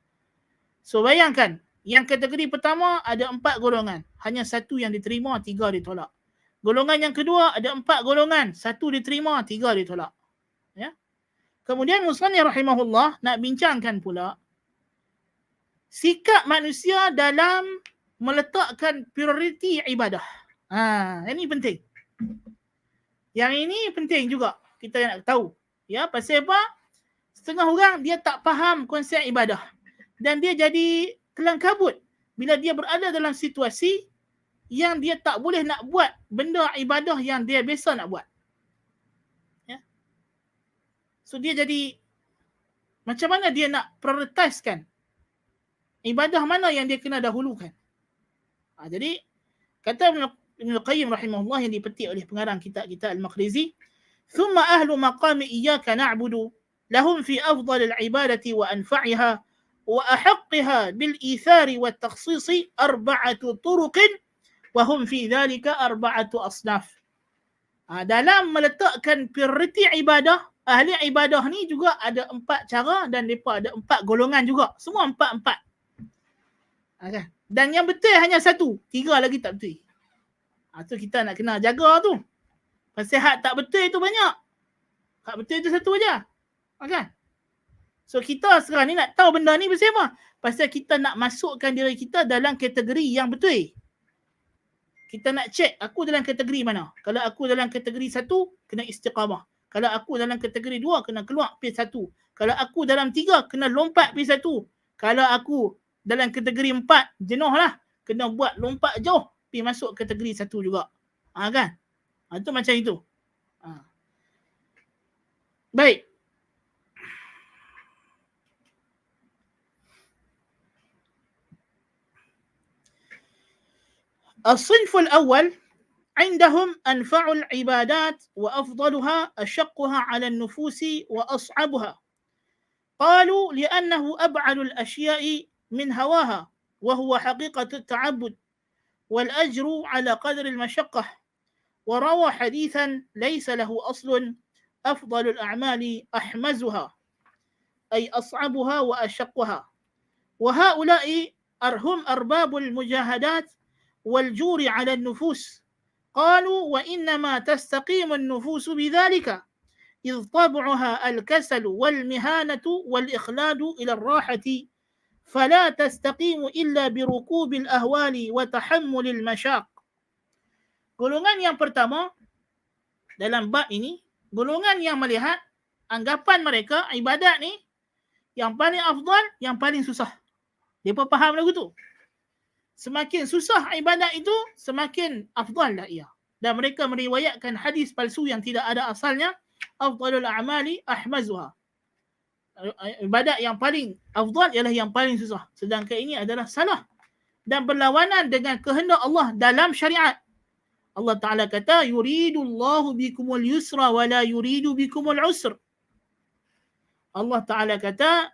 So bayangkan, yang kategori pertama ada 4 golongan. Hanya 1 yang diterima, 3 ditolak. Golongan yang kedua ada 4 golongan. 1 diterima, 3 ditolak. Ya? Kemudian Musannif rahimahullah nak bincangkan pula sikap manusia dalam meletakkan prioriti ibadah. Ini penting. Yang ini penting juga kita nak tahu. Ya, pasal apa? Setengah orang dia tak faham konsep ibadah. Dan dia jadi kelang kabut bila dia berada dalam situasi yang dia tak boleh nak buat benda ibadah yang dia biasa nak buat. Ya. So dia jadi macam mana dia nak prioritaskan ibadah mana yang dia kena dahulukan. Jadi kata Ibn Al-Qayyim rahimahullah yang dipetik oleh pengarang kitab kita Al-Maqrizi, ثم أهل مقام إياك نعبد لهم في أفضل العبادة وأنفعها وأحقها بالإيثار والتخصيص 4 طرق وهم في ذلك 4 أصناف. Dalam meletakkan prioriti ibadah, ahli ibadah ni juga ada 4 cara dan mereka ada 4 golongan juga. Semua 4-4. Okay. Dan yang betul hanya 1, 3 lagi tak betul. Tu kita nak kena jaga tu. Pasal hak tak betul itu banyak. Hak betul itu 1 aja. Okay. So kita sekarang ni nak tahu benda ni pasal apa? Pasal kita nak masukkan diri kita dalam kategori yang betul. Kita nak check aku dalam kategori mana. Kalau aku dalam kategori 1, kena istiqamah. Kalau aku dalam kategori 2, kena keluar pergi 1. Kalau aku dalam 3, kena lompat pergi 1. Kalau aku dalam kategori 4, jenuh lah. Kena buat lompat jauh pergi masuk kategori 1 juga. Kan? Itu macam itu. Baik. الصنف الأول عندهم أنفع العبادات وأفضلها أشقها على النفوس وأصعبها. قالوا لأنه أبعد الأشياء من هواها وهو حقيقة التعبد والأجر على قدر المشقة. وروى حديثا ليس له أصل أفضل الأعمال أحمزها أي أصعبها وأشقها. وهؤلاء هم أرباب المجاهدات والجور على النفوس. قالوا وإنما تستقيم النفوس بذلك إذ طبعها الكسل والمهانة والإخلاد إلى الراحة فلا تستقيم إلا بركوب الأهوال وتحمل المشاق. Golongan yang pertama dalam bab ini, golongan yang melihat anggapan mereka ibadat ni yang paling afdal, yang paling susah. Mereka faham lagu tu. Semakin susah ibadat itu, semakin afdal lah ia. Dan mereka meriwayatkan hadis palsu yang tidak ada asalnya. Afdalul a'mali ahmazuha. Ibadat yang paling afdal ialah yang paling susah. Sedangkan ini adalah salah. Dan berlawanan dengan kehendak Allah dalam syariat. Allah Ta'ala kata, yuridullahu bikumul yusra wa la yuridu bikumul usr. Allah Ta'ala kata,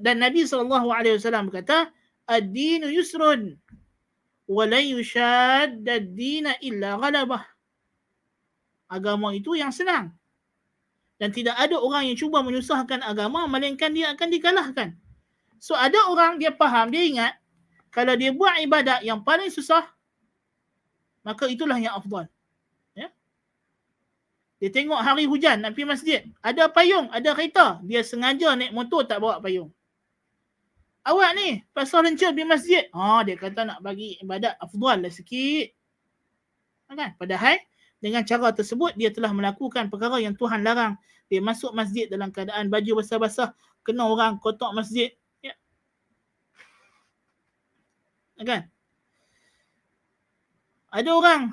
dan Nabi SAW kata, ad-dinu yusrun wa la yushadda ad-dina illa ghalabah. Agama itu yang senang. Dan tidak ada orang yang cuba menyusahkan agama melainkan dia akan dikalahkan. So ada orang dia faham, dia ingat kalau dia buat ibadat yang paling susah, maka itulah yang afdal. Ya? Dia tengok hari hujan nak pergi masjid, ada payung, ada kereta, dia sengaja naik motor tak bawa payung. Awak ni pasal lencur pergi masjid, dia kata nak bagi ibadat afdal lah sikit. Kan? Padahal dengan cara tersebut dia telah melakukan perkara yang Tuhan larang. Dia masuk masjid dalam keadaan baju basah-basah, kena orang kotak masjid. Ya. Kan? Ada orang,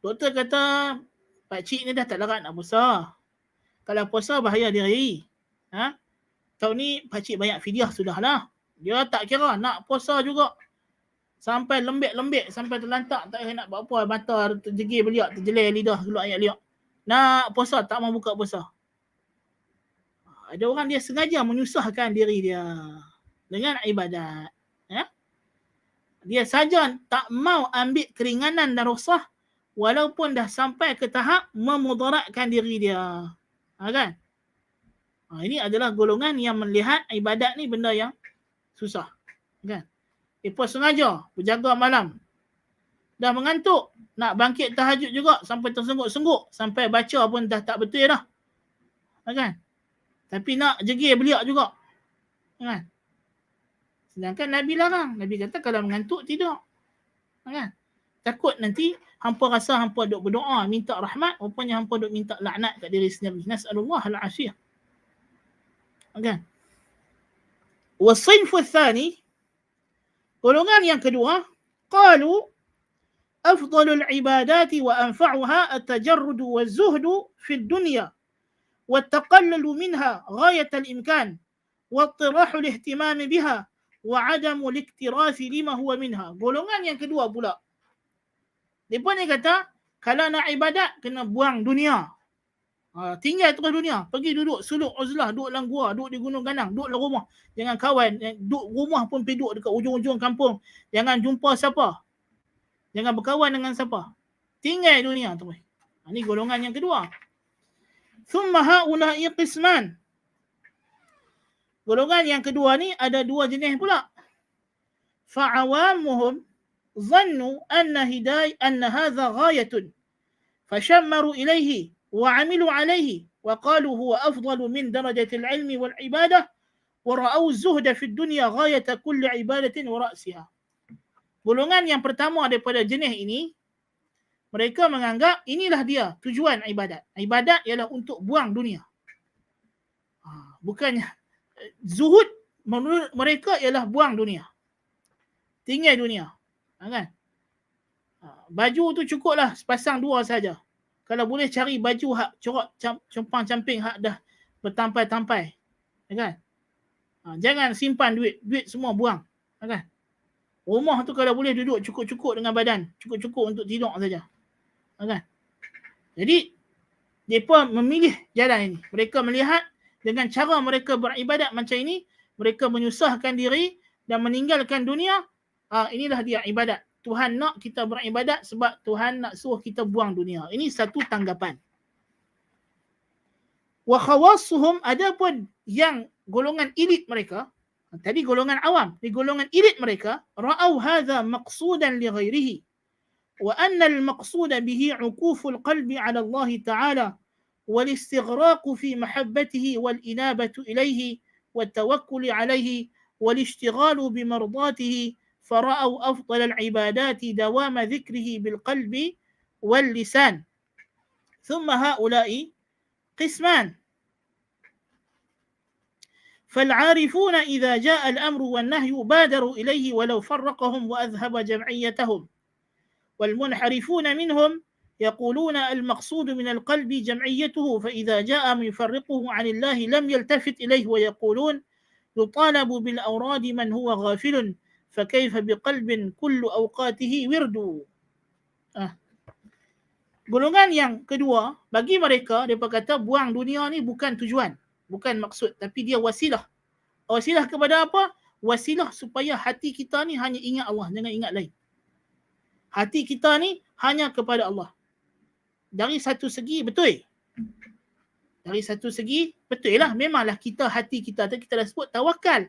doktor kata, pakcik ni dah tak larat nak puasa. Kalau puasa bahaya diri. Tahun ni pakcik banyak fidyah sudahlah. Dia tak kira, nak puasa juga. Sampai lembek-lembek, sampai terlantak, tak nak buat apa, mata terjegir beliak, terjelai lidah, keluar air liak. Nak puasa, tak mau buka puasa. Ada orang dia sengaja menyusahkan diri dia dengan ibadat. Ya? Dia saja tak mau ambil keringanan dan rukhsah walaupun dah sampai ke tahap memudaratkan diri dia. Kan? Ini adalah golongan yang melihat ibadat ni benda yang susah. Kan? Mereka sengaja berjaga malam. Dah mengantuk, nak bangkit tahajud juga sampai tersengguk-sengguk, sampai baca pun dah tak betul dah. Kan? Tapi nak jegir beliak juga. Kan? Sedangkan Nabi larang. Nabi kata kalau mengantuk, tidur. Kan? Takut nanti hampa rasa hampa duk berdoa minta rahmat, rupanya hampa duk minta laknat kat diri sendiri. Nas'alullah al-afiyah. Kan? Wasinfu tsani, golongan yang kedua, qalu afdalul ibadati wa anfa'uha at-tajarrud wa az-zuhdu fi dunya wa at-taqallul minha ghayat al-imkan wa ittirahu al-ihtimam biha wa 'adamu al-iktirath lima huwa minha. Golongan yang kedua pula, depa ni kata kalau nak ibadat kena buang dunia. Tinggal terus dunia, pergi duduk suluk uzlah, duduk dalam gua, duduk di gunung ganang, duduk dalam rumah, jangan kawan, duduk rumah pun pergi duduk dekat ujung-ujung kampung, jangan jumpa siapa, jangan berkawan dengan siapa, tinggal dunia terus. Ini golongan yang kedua. Thumma haula'i qisman, golongan yang kedua ni ada dua jenis pula. Fa'awamuhum zannu anna hadha ghayatun fashammaru ilayhi وعملوا عليه وقالوا هو أفضل من درجة العلم والعبادة ورأوا الزهد في الدنيا غاية كل عبادة ورأسها. Golongan yang pertama daripada jenis ini, mereka menganggap inilah dia tujuan ibadat. Ibadat ialah untuk buang dunia. Bukannya zuhud menurut mereka ialah buang dunia, tinggal dunia. Kan? Baju tu cukuplah sepasang dua saja. Kalau boleh cari baju hak corak compang camping hak dah bertampai-tampai. Kan? Jangan simpan duit semua buang. Kan? Rumah tu kalau boleh duduk cukup-cukup dengan badan, cukup-cukup untuk tidur saja. Kan? Jadi mereka memilih jalan ini. Mereka melihat dengan cara mereka beribadat macam ini, mereka menyusahkan diri dan meninggalkan dunia. Inilah dia ibadat. Tuhan nak kita beribadat sebab Tuhan nak suruh kita buang dunia. Ini satu tanggapan. Wa khawassuhum, adapun yang golongan elit mereka, tadi golongan awam, di golongan elit mereka, ra'au hadha maqsudan li ghairihi wa anna al-maqsuda bihi 'ukuful qalbi 'ala Allah ta'ala wal istighraq fi mahabbatihi wal inabatu ilayhi wat tawakkul 'alayhi wal ishtighalu bi mardatihi فرأوا أفضل العبادات دوام ذكره بالقلب واللسان. ثم هؤلاء قسمان. فالعارفون إذا جاء الأمر والنهي بادروا إليه ولو فرقهم وأذهب جمعيتهم، والمنحرفون منهم يقولون المقصود من القلب جمعيته، فإذا جاء من يفرقه عن الله لم يلتفت إليه ويقولون يطالب بالأوراد من هو غافل فكيف بقلب كل أوقاته ورد. Golongan yang kedua, bagi mereka, mereka kata buang dunia ni bukan tujuan, bukan maksud, tapi dia wasilah. Wasilah kepada apa? Wasilah supaya hati kita ni hanya ingat Allah, jangan ingat lain. Hati kita ni hanya kepada Allah. Dari satu segi betul. Dari satu segi betul lah, memanglah kita hati kita dah sebut tawakal,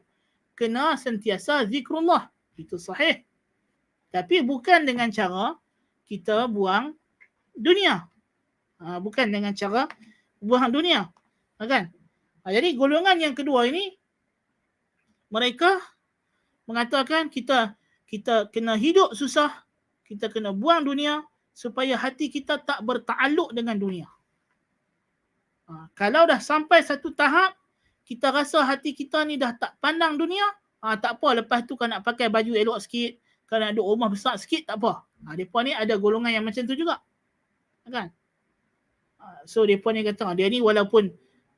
kena sentiasa zikrullah. Itu sahih. Tapi bukan dengan cara kita buang dunia. Bukan dengan cara buang dunia. Kan? Jadi golongan yang kedua ini, mereka mengatakan kita kena hidup susah, kita kena buang dunia supaya hati kita tak bertakluk dengan dunia. Kalau dah sampai satu tahap, kita rasa hati kita ni dah tak pandang dunia, tak apa, lepas tu kalau nak pakai baju elok sikit, kalau nak duduk rumah besar sikit, tak apa. Mereka ni ada golongan yang macam tu juga. Kan? So mereka ni kata, dia ni walaupun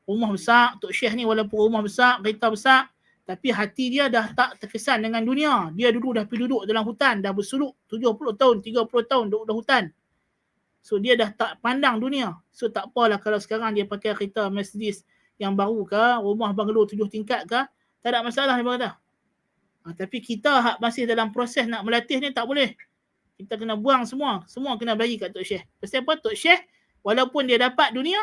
rumah besar, Tok Syekh ni walaupun rumah besar, kereta besar, tapi hati dia dah tak terkesan dengan dunia. Dia dulu dah pergi duduk dalam hutan, dah bersuluk 70 tahun, 30 tahun duduk dalam hutan. So dia dah tak pandang dunia. So tak apalah kalau sekarang dia pakai kereta Mercedes yang baru ke, rumah banglo 7 tingkat ke, tak ada masalah dia kata. Tapi kita masih dalam proses nak melatih ni tak boleh. Kita kena buang semua. Semua kena bagi kat Tok Syekh. Pasal apa? Tok Syekh walaupun dia dapat dunia,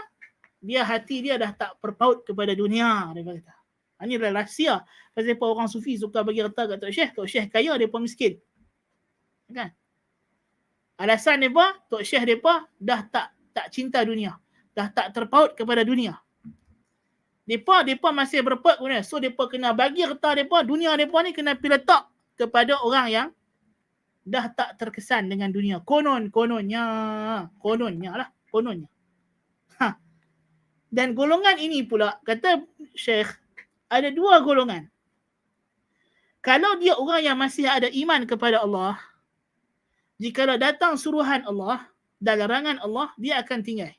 dia hati dia dah tak berpaut kepada dunia. Dia kata. Ini adalah rahsia. Pasal apa orang sufi suka bagi harta kat Tok Syekh. Tok Syekh kaya, mereka miskin. Kan? Alasan mereka, Tok Syekh mereka dah tak cinta dunia. Dah tak terpaut kepada dunia. Mereka masih berpaut kepada dunia. So mereka kena bagi harta mereka, dunia mereka ni kena pergi letak kepada orang yang dah tak terkesan dengan dunia. Kononnya lah. Ha. Dan golongan ini pula, kata Syekh, ada dua golongan. Kalau dia orang yang masih ada iman kepada Allah, jikalau datang suruhan Allah dan larangan Allah, dia akan tinggal.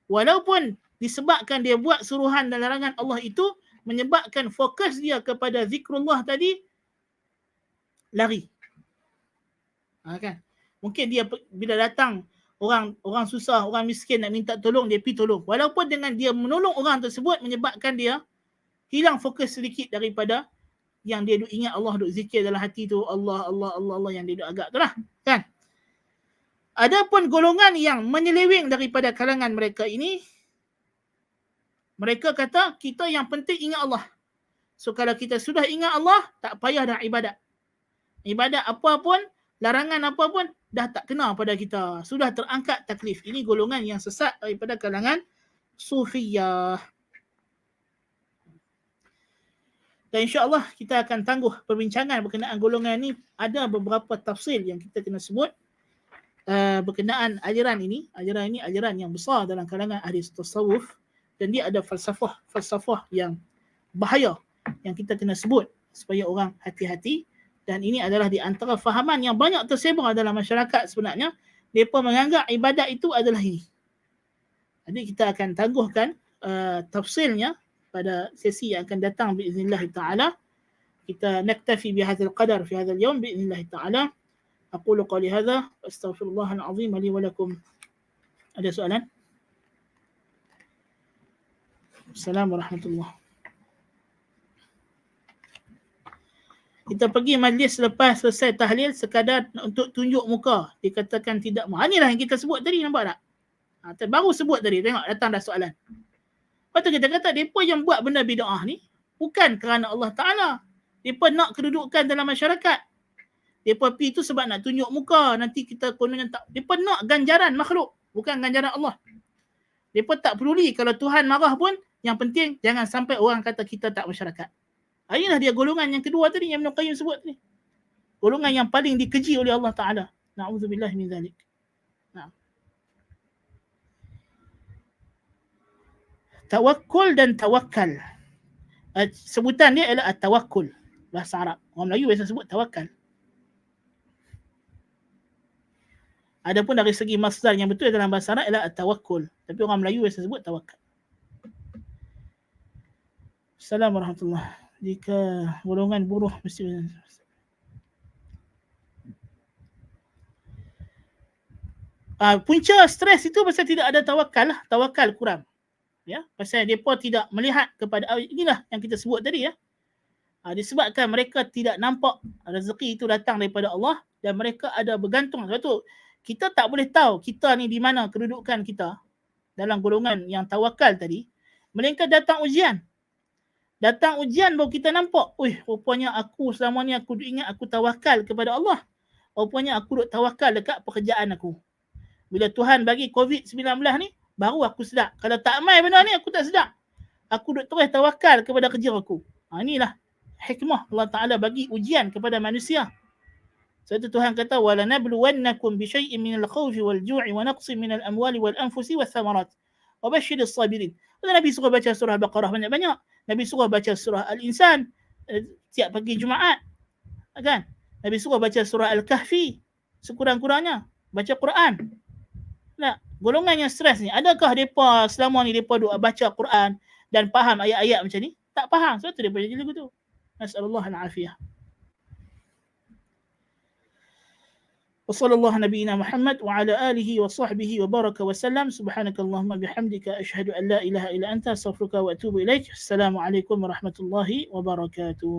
Walaupun disebabkan dia buat suruhan dan larangan Allah itu, menyebabkan fokus dia kepada zikrullah tadi, lari. Kan? Mungkin dia bila datang orang susah, orang miskin nak minta tolong, dia pergi tolong. Walaupun dengan dia menolong orang tersebut menyebabkan dia hilang fokus sedikit daripada yang dia duk ingat Allah, duk zikir dalam hati tu, Allah yang dia duk agak tu lah. Kan? Adapun golongan yang menyeleweng daripada kalangan mereka ini, mereka kata kita yang penting ingat Allah. So kalau kita sudah ingat Allah, tak payah dah ibadat. Ibadat apa pun, larangan apa pun dah tak kena pada kita. Sudah terangkat taklif. Ini golongan yang sesat daripada kalangan Sufiyah. Dan insya-Allah kita akan tangguh perbincangan berkenaan golongan ini. Ada beberapa tafsir yang kita kena sebut berkenaan ajaran ini. Ajaran ini ajaran yang besar dalam kalangan ahli tasawuf, dan dia ada falsafah yang bahaya yang kita kena sebut supaya orang hati-hati. Dan ini adalah di antara fahaman yang banyak tersebar dalam masyarakat sebenarnya. Mereka menganggap ibadat itu adalah ini. Jadi kita akan tangguhkan tafsirnya pada sesi yang akan datang biiznillah ta'ala. Kita naktafi bihadzal qadar fi hadzal yawm biiznillah ta'ala. Aqulu qali hadza wa astaghfirullahal azim li wa lakum. Ada soalan? Assalamualaikum warahmatullahi. Kita pergi majlis selepas selesai tahlil sekadar untuk tunjuk muka. Dikatakan tidak mau. Inilah yang kita sebut tadi, nampak tak? Baru sebut tadi, tengok datang dah soalan. Lepas tu kita kata, mereka yang buat benda bid'ah ni bukan kerana Allah Ta'ala. Mereka nak kedudukan dalam masyarakat. Mereka pergi tu sebab nak tunjuk muka. Nanti kita kononnya tak. Mereka nak ganjaran makhluk, bukan ganjaran Allah. Mereka tak peduli kalau Tuhan marah pun, yang penting jangan sampai orang kata kita tak masyarakat. Inilah dia golongan yang kedua tadi yang Ibn Qayyim sebut tadi. Golongan yang paling dikeji oleh Allah Ta'ala. Na'udzubillah min zalik. Nah. Tawakkul dan tawakal. Sebutan dia ialah at-tawakkul. Bahasa Arab. Orang Melayu biasa sebut tawakal. Adapun dari segi masdar yang betul dalam bahasa Arab ialah at-tawakkul. Tapi orang Melayu biasa sebut tawakal. Assalamualaikum warahmatullahi wabarakatuh. Jika golongan buruh mesti punca stres itu pasal tidak ada tawakal lah. Tawakal kurang. Ya, pasal mereka tidak melihat kepada, inilah yang kita sebut tadi ya. Disebabkan mereka tidak nampak rezeki itu datang daripada Allah dan mereka ada bergantung. Sebab tu kita tak boleh tahu kita ni di mana kedudukan kita dalam golongan yang tawakal tadi, melainkan datang ujian. Datang ujian baru kita nampak, rupanya aku selama ni aku ingat aku tawakal kepada Allah. Rupanya aku duk tawakal dekat pekerjaan aku. Bila Tuhan bagi COVID-19 ni, baru aku sedar. Kalau tak mai benda ni, aku tak sedar. Aku duk terus tawakal kepada kerja aku. Inilah hikmah Allah Ta'ala bagi ujian kepada manusia. Sebab tu Tuhan kata, وَلَنَبْلُوَنَّكُمْ بِشَيْءٍ مِنَ الْخَوْفِ وَالْجُوعِ وَنَقْصٍ مِنَ الْأَمْوَالِ وَالْأَنْفُسِ وَالثَّمَرَاتِ وَبَشِّرِ الصَّابِرِينَ. Nabi suruh baca surah Baqarah banyak-banyak. Nabi suruh baca surah Al-Insan tiap pagi Jumaat. Kan? Nabi suruh baca surah Al-Kahfi sekurang-kurangnya. Baca Quran. Nah, golongan yang stres ni, adakah mereka selama ni mereka duk baca Quran dan faham ayat-ayat macam ni? Tak faham. Sebab tu mereka jadi lagu tu. Nas'alullah al-afiyah. وصلى الله نبينا محمد وعلى آله وصحبه وبارك وسلم. سبحانك اللهم بحمدك أشهد أن لا إله إلا أنت أستغفرك وأتوب إليك. السلام عليكم ورحمة الله وبركاته.